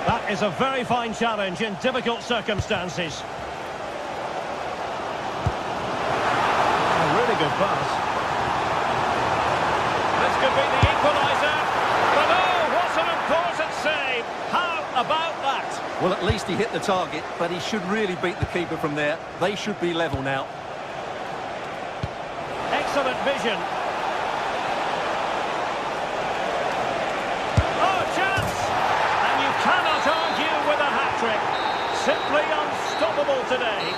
That is a very fine challenge in difficult circumstances. A really good pass. This could be the equaliser. But oh, what an important save. How about that? Well, at least he hit the target, but he should really beat the keeper from there. They should be level now. Excellent vision. Oh, chance! And you cannot argue with a hat-trick. Simply unstoppable today.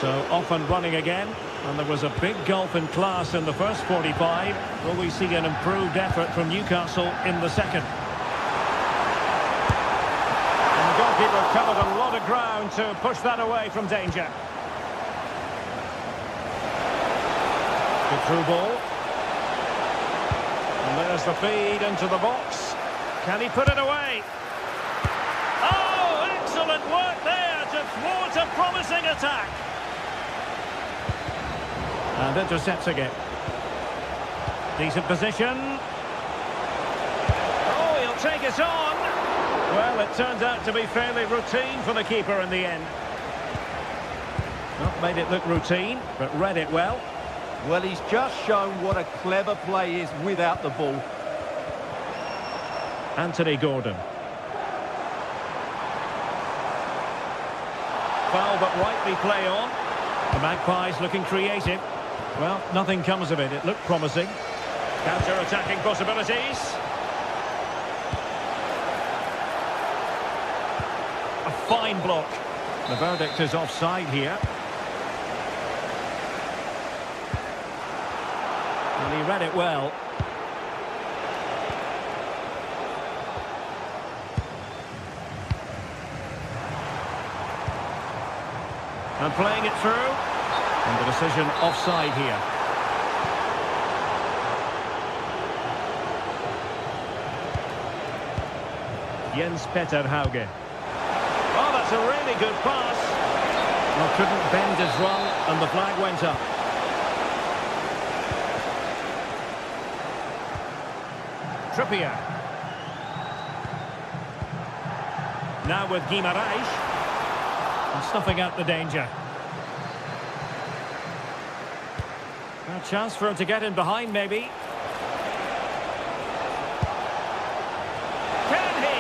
So off and running again, and there was a big gulf in class in the first 45. Will we see an improved effort from Newcastle in the second? And the goalkeeper covered a lot of ground to push that away from danger. Good through ball. And there's the feed into the box. Can he put it away? Oh, excellent work there to thwart a promising attack. And intercepting it. Decent position. Oh, he'll take it on. Well, it turned out to be fairly routine for the keeper in the end. Not made it look routine, but read it well. Well, he's just shown what a clever play is without the ball. Anthony Gordon. Foul, but rightly play on. The Magpies looking creative. Well, nothing comes of it. It looked promising. Counter-attacking possibilities. A fine block. The verdict is offside here. And he read it well. And playing it through. And the decision offside here. Jens Petter Hauge. Oh, that's a really good pass. Well, couldn't bend his run, and the flag went up. Trippier. Now with Guimaraes. And snuffing out the danger. A chance for him to get in behind, maybe. Can he?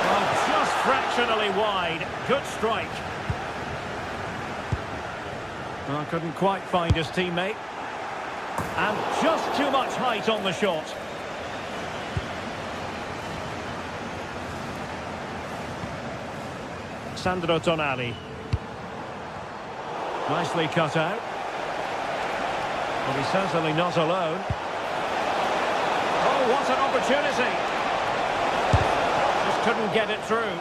Oh, just fractionally wide. Good strike. Well, couldn't quite find his teammate. And just too much height on the shot. Sandro Tonali. Nicely cut out. But he's certainly not alone. Oh, what an opportunity. Just couldn't get it through.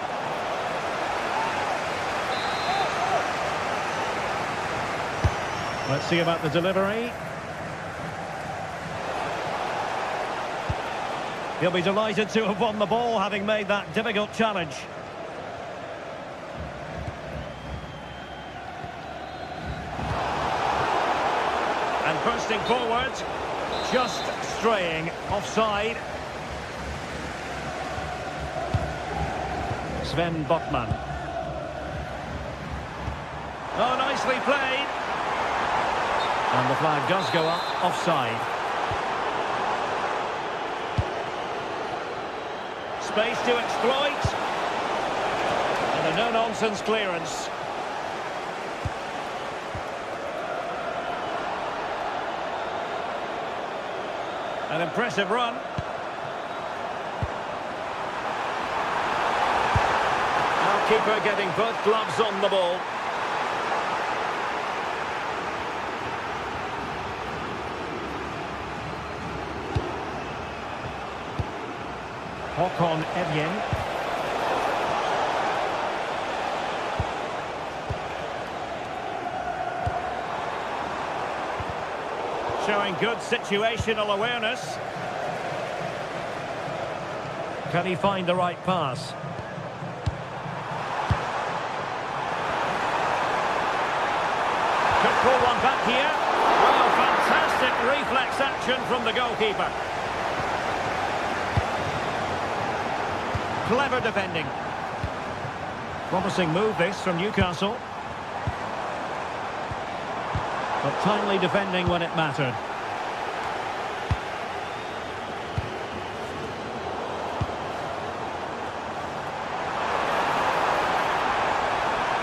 Let's see about the delivery. He'll be delighted to have won the ball, having made that difficult challenge. And bursting forward, just straying offside. Sven Botman. Oh, nicely played. And the flag does go up offside. Space to exploit. And a no-nonsense clearance. An impressive run. Now keeper getting both gloves on the ball. Håkon Evjen. Showing good situational awareness. Can he find the right pass? Could pull one back here. Well, fantastic reflex action from the goalkeeper. Clever defending. Promising move this from Newcastle. But timely defending when it mattered.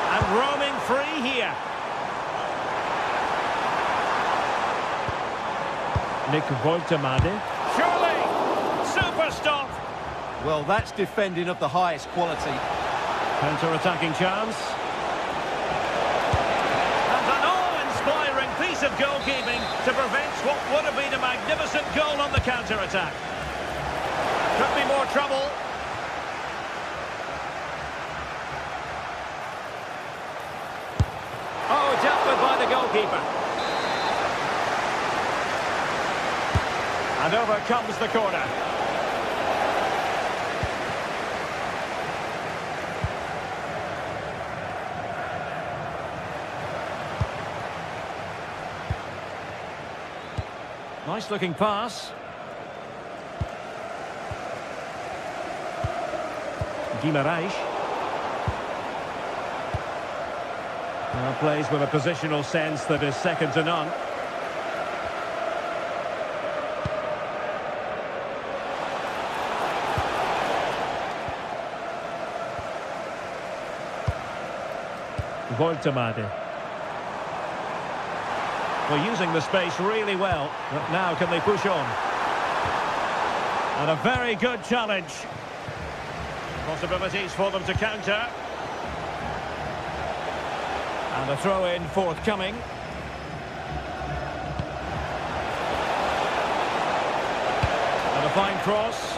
And roaming free here. Nick Woltemade. Surely! Super stop! Well, that's defending of the highest quality. Counter-attacking chance. And an awe-inspiring piece of goalkeeping to prevent what would have been a magnificent goal on the counter-attack. Could be more trouble. Oh, dealt with by the goalkeeper. And over comes the corner. Nice looking pass. Guimaraes. Now plays with a positional sense that is second to none. Woltemade. Well, using the space really well, but now can they push on? And a very good challenge. Possibilities for them to counter. And a throw-in forthcoming. And a fine cross.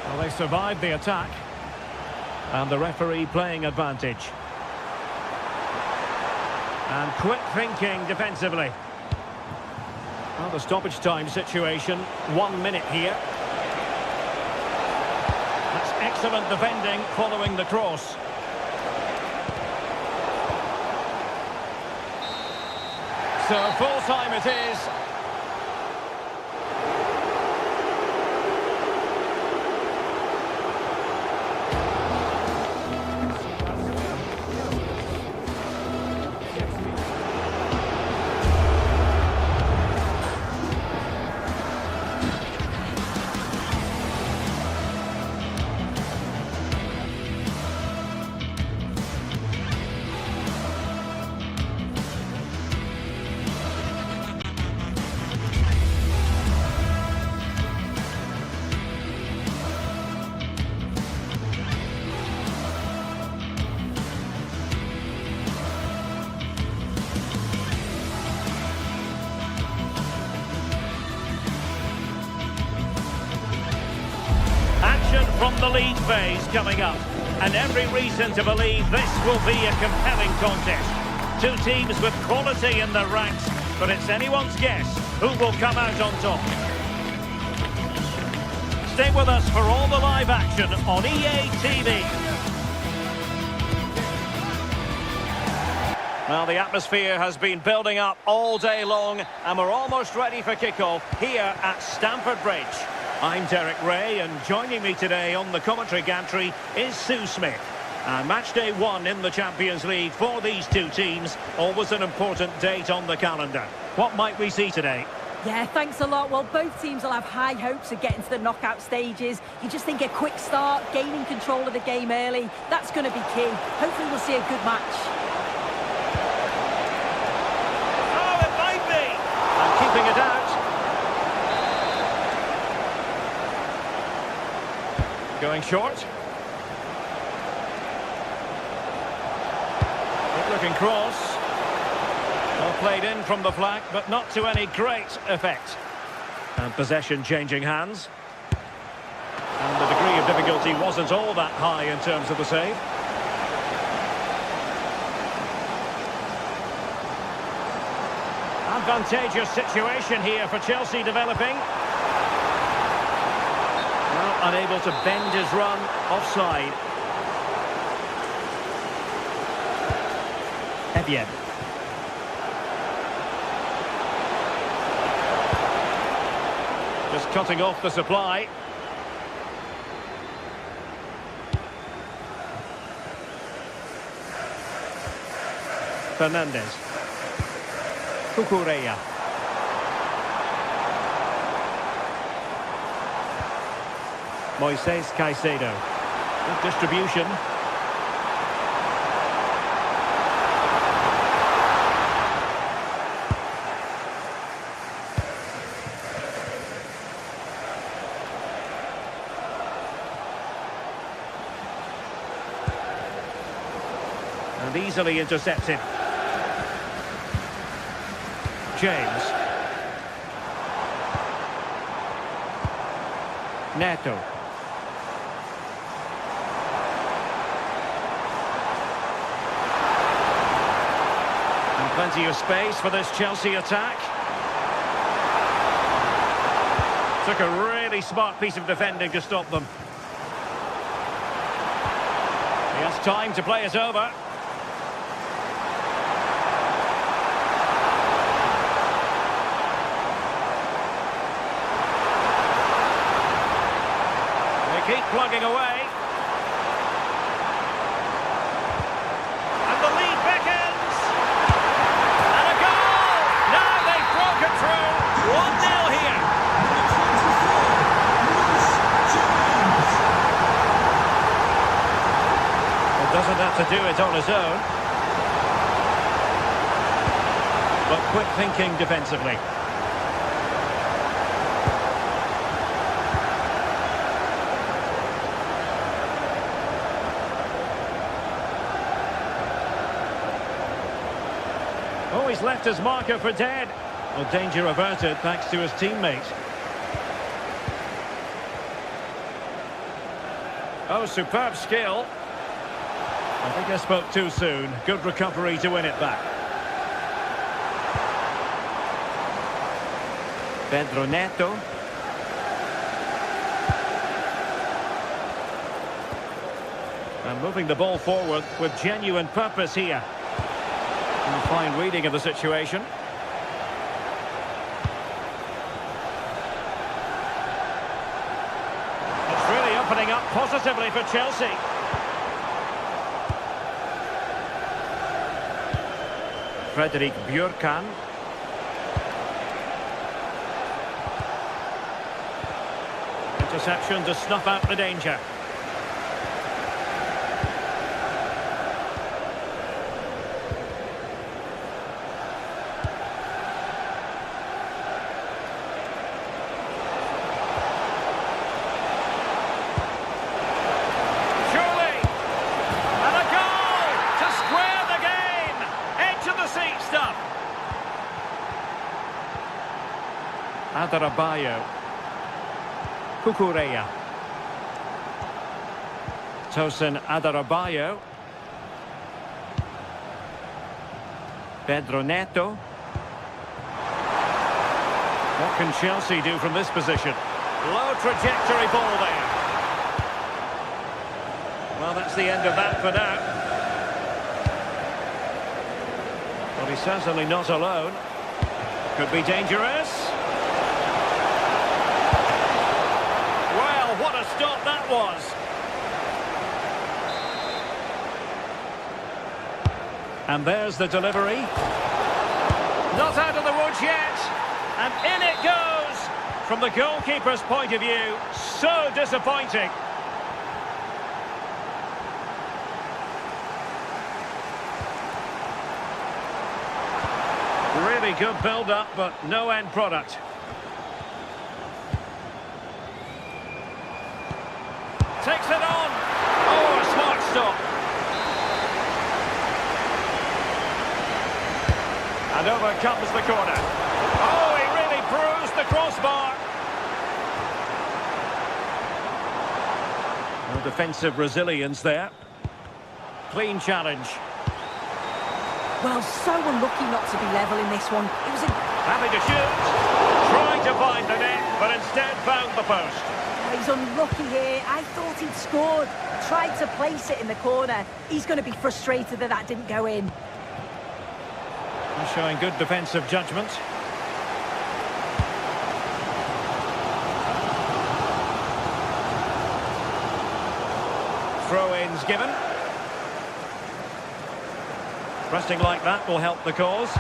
Well, they survived the attack. And the referee playing advantage. And quick thinking defensively. Well, the stoppage time situation, 1 minute here. That's excellent defending following the cross. So full time it is. From the league phase coming up, and every reason to believe this will be a compelling contest. Two teams with quality in their ranks, but it's anyone's guess who will come out on top. Stay with us for all the live action on EA TV. Well, the atmosphere has been building up all day long, and we're almost ready for kickoff here at Stamford Bridge. I'm Derek Ray, and joining me today on the commentary gantry is Sue Smith. And match day 1 in the Champions League for these two teams, always an important date on the calendar. What might we see today? Yeah, thanks a lot. Well, both teams will have high hopes of getting to the knockout stages. You just think a quick start, gaining control of the game early, that's going to be key. Hopefully we'll see a good match. Oh, it might be! And keeping it out. Going short. Good-looking cross. Well played in from the flank, but not to any great effect. And possession changing hands. And the degree of difficulty wasn't all that high in terms of the save. Advantageous situation here for Chelsea developing. Well, unable to bend his run, offside. Evian. Just cutting off the supply. Fernandez. Cucurella. Moises Caicedo. Good distribution. And easily intercepted. James. Neto. And plenty of space for this Chelsea attack. Took a really smart piece of defending to stop them. He has time to play it over. Keep plugging away. And the lead beckons. And a goal! Now they've broken through. 1-0 here. Well, doesn't have to do it on his own. But quick thinking defensively. Oh, he's left his marker for dead. Well, danger averted thanks to his teammate. Oh, superb skill. I think I spoke too soon. Good recovery to win it back. Pedro Neto. And moving the ball forward with genuine purpose here. And a fine reading of the situation. It's really opening up positively for Chelsea. Frederick Björkan. Interception to snuff out the danger. Adarabioyo. Cucurella. Tosin Adarabioyo. Pedro Neto. What can Chelsea do from this position? Low trajectory ball there. Well, that's the end of that for now. Well, he's certainly not alone. Could be dangerous. Well, what a stop that was. And there's the delivery. Not out of the woods yet. And in it goes! From the goalkeeper's point of view, so disappointing. Really good build-up, but no end product. Takes it on! Oh, a smart stop. And over comes the corner. Oh, he really bruised the crossbar. No defensive resilience there. Clean challenge. Well, so unlucky not to be level in this one. It was a... Happy to shoot. Trying to find the net, but instead found the post. He's unlucky here. I thought he'd scored. Tried to place it in the corner. He's going to be frustrated that that didn't go in. He's showing good defensive judgment. Throw-ins given. Pressing like that will help the cause.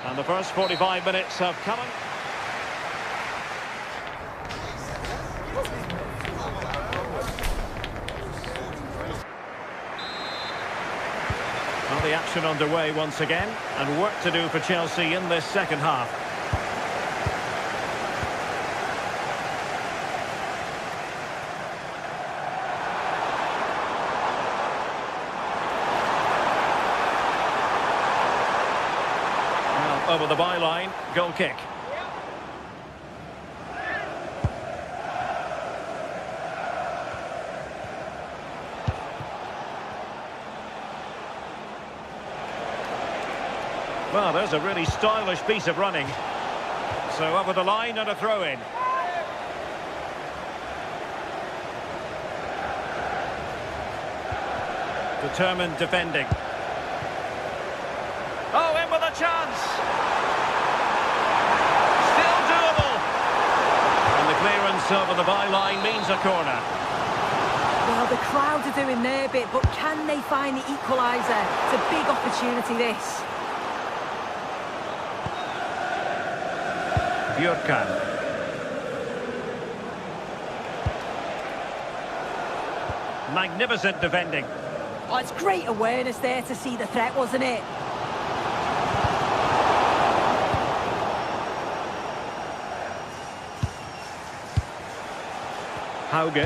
And the first 45 minutes have come. Well, the action underway once again, and work to do for Chelsea in this second half. Over the byline, goal kick. Well, there's a really stylish piece of running. So over the line and a throw-in. Determined defending. Oh, in with a chance! Still doable! And the clearance over the byline means a corner. Well, the crowd are doing their bit, but can they find the equaliser? It's a big opportunity, this. Bjorkan. Magnificent defending. Oh, it's great awareness there to see the threat, wasn't it? Hauge.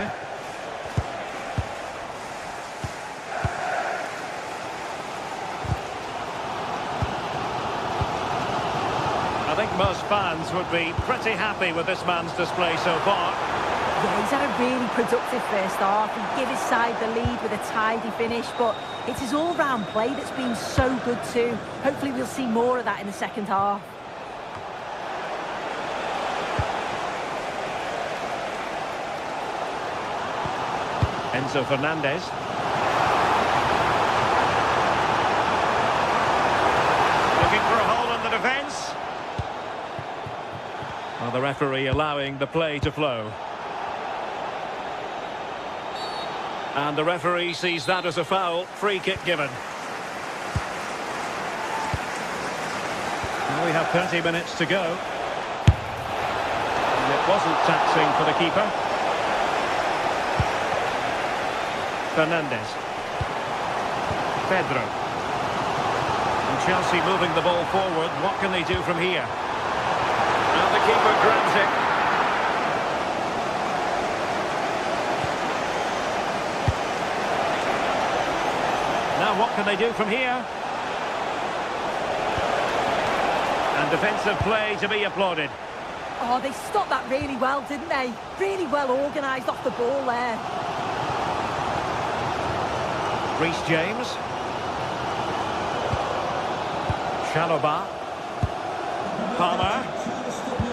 I think most fans would be pretty happy with this man's display so far. Yeah, he's had a really productive first half. He gave his side the lead with a tidy finish, but it's his all-round play that's been so good too. Hopefully we'll see more of that in the second half. Enzo Fernandez. Looking for a hole in the defence. Well, the referee allowing the play to flow. And the referee sees that as a foul. Free kick given. Well, we have 30 minutes to go. And it wasn't taxing for the keeper. Fernandez. Pedro. And Chelsea moving the ball forward. What can they do from here? Now the keeper grabs it. Now what can they do from here? And defensive play to be applauded. Oh, they stopped that really well, didn't they? Really well organised off the ball there. Reece James. Chalobah. Palmer.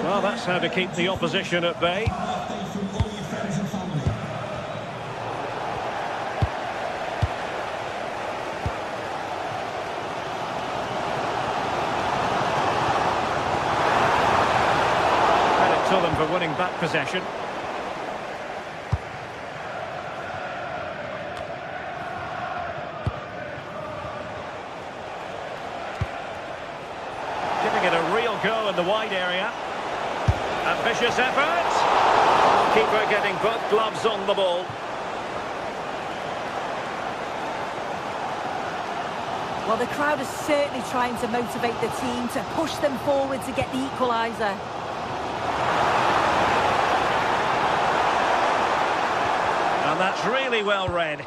Well, that's how to keep the opposition at bay. Credit to them for winning back possession. Giving it a real go in the wide area. Ambitious effort. Keeper getting both gloves on the ball. Well, the crowd is certainly trying to motivate the team to push them forward to get the equaliser. And that's really well read.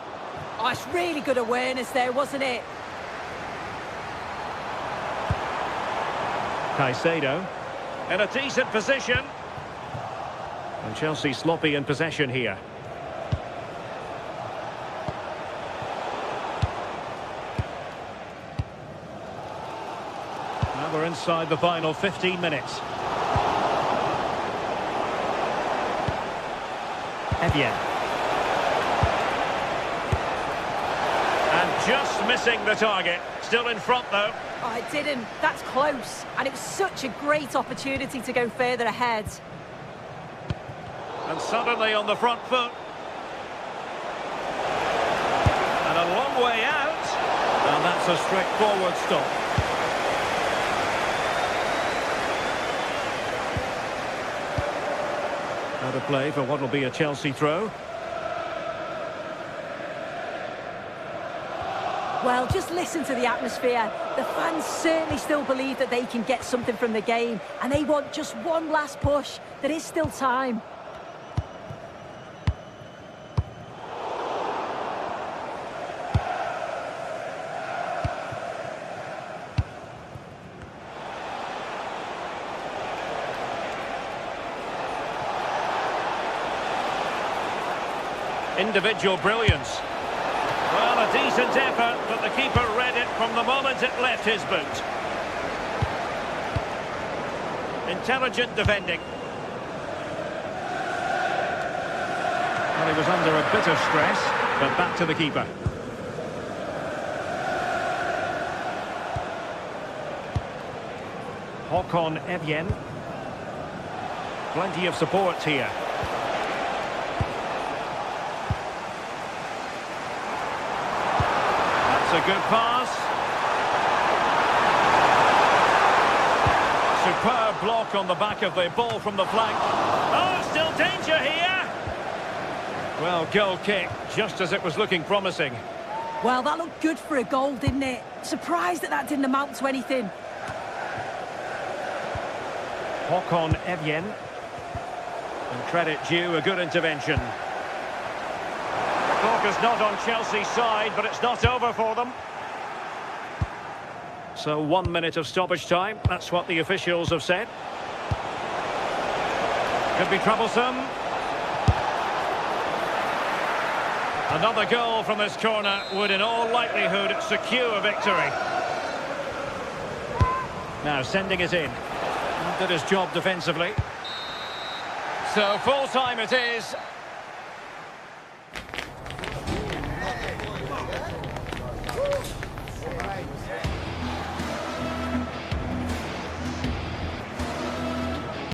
Oh, it's really good awareness there, wasn't it? Caicedo in a decent position. And Chelsea sloppy in possession here. Now we're inside the final 15 minutes. Evian. And just missing the target. Still in front though. Oh, it didn't. That's close. And it was such a great opportunity to go further ahead. And suddenly on the front foot. And a long way out. And that's a straightforward stop. Out of play for what will be a Chelsea throw. Well, just listen to the atmosphere. The fans certainly still believe that they can get something from the game, and they want just one last push. There is still time. Individual brilliance. Well, a decent effort, but the keeper read it from the moment it left his boot. Intelligent defending. Well, he was under a bit of stress, but back to the keeper. Håkon Evjen. Plenty of support here. A good pass. Superb block on the back of the ball from the flank. Oh, still danger here. Well, goal kick, just as it was looking promising. Well, that looked good for a goal, didn't it? Surprised that that didn't amount to anything. Håkon Evjen. And credit due, a good intervention. Clock is not on Chelsea's side, but it's not over for them. So 1 minute of stoppage time, that's what the officials have said. Could be troublesome. Another goal from this corner would in all likelihood secure victory. Now sending it in. Did his job defensively. So full time it is.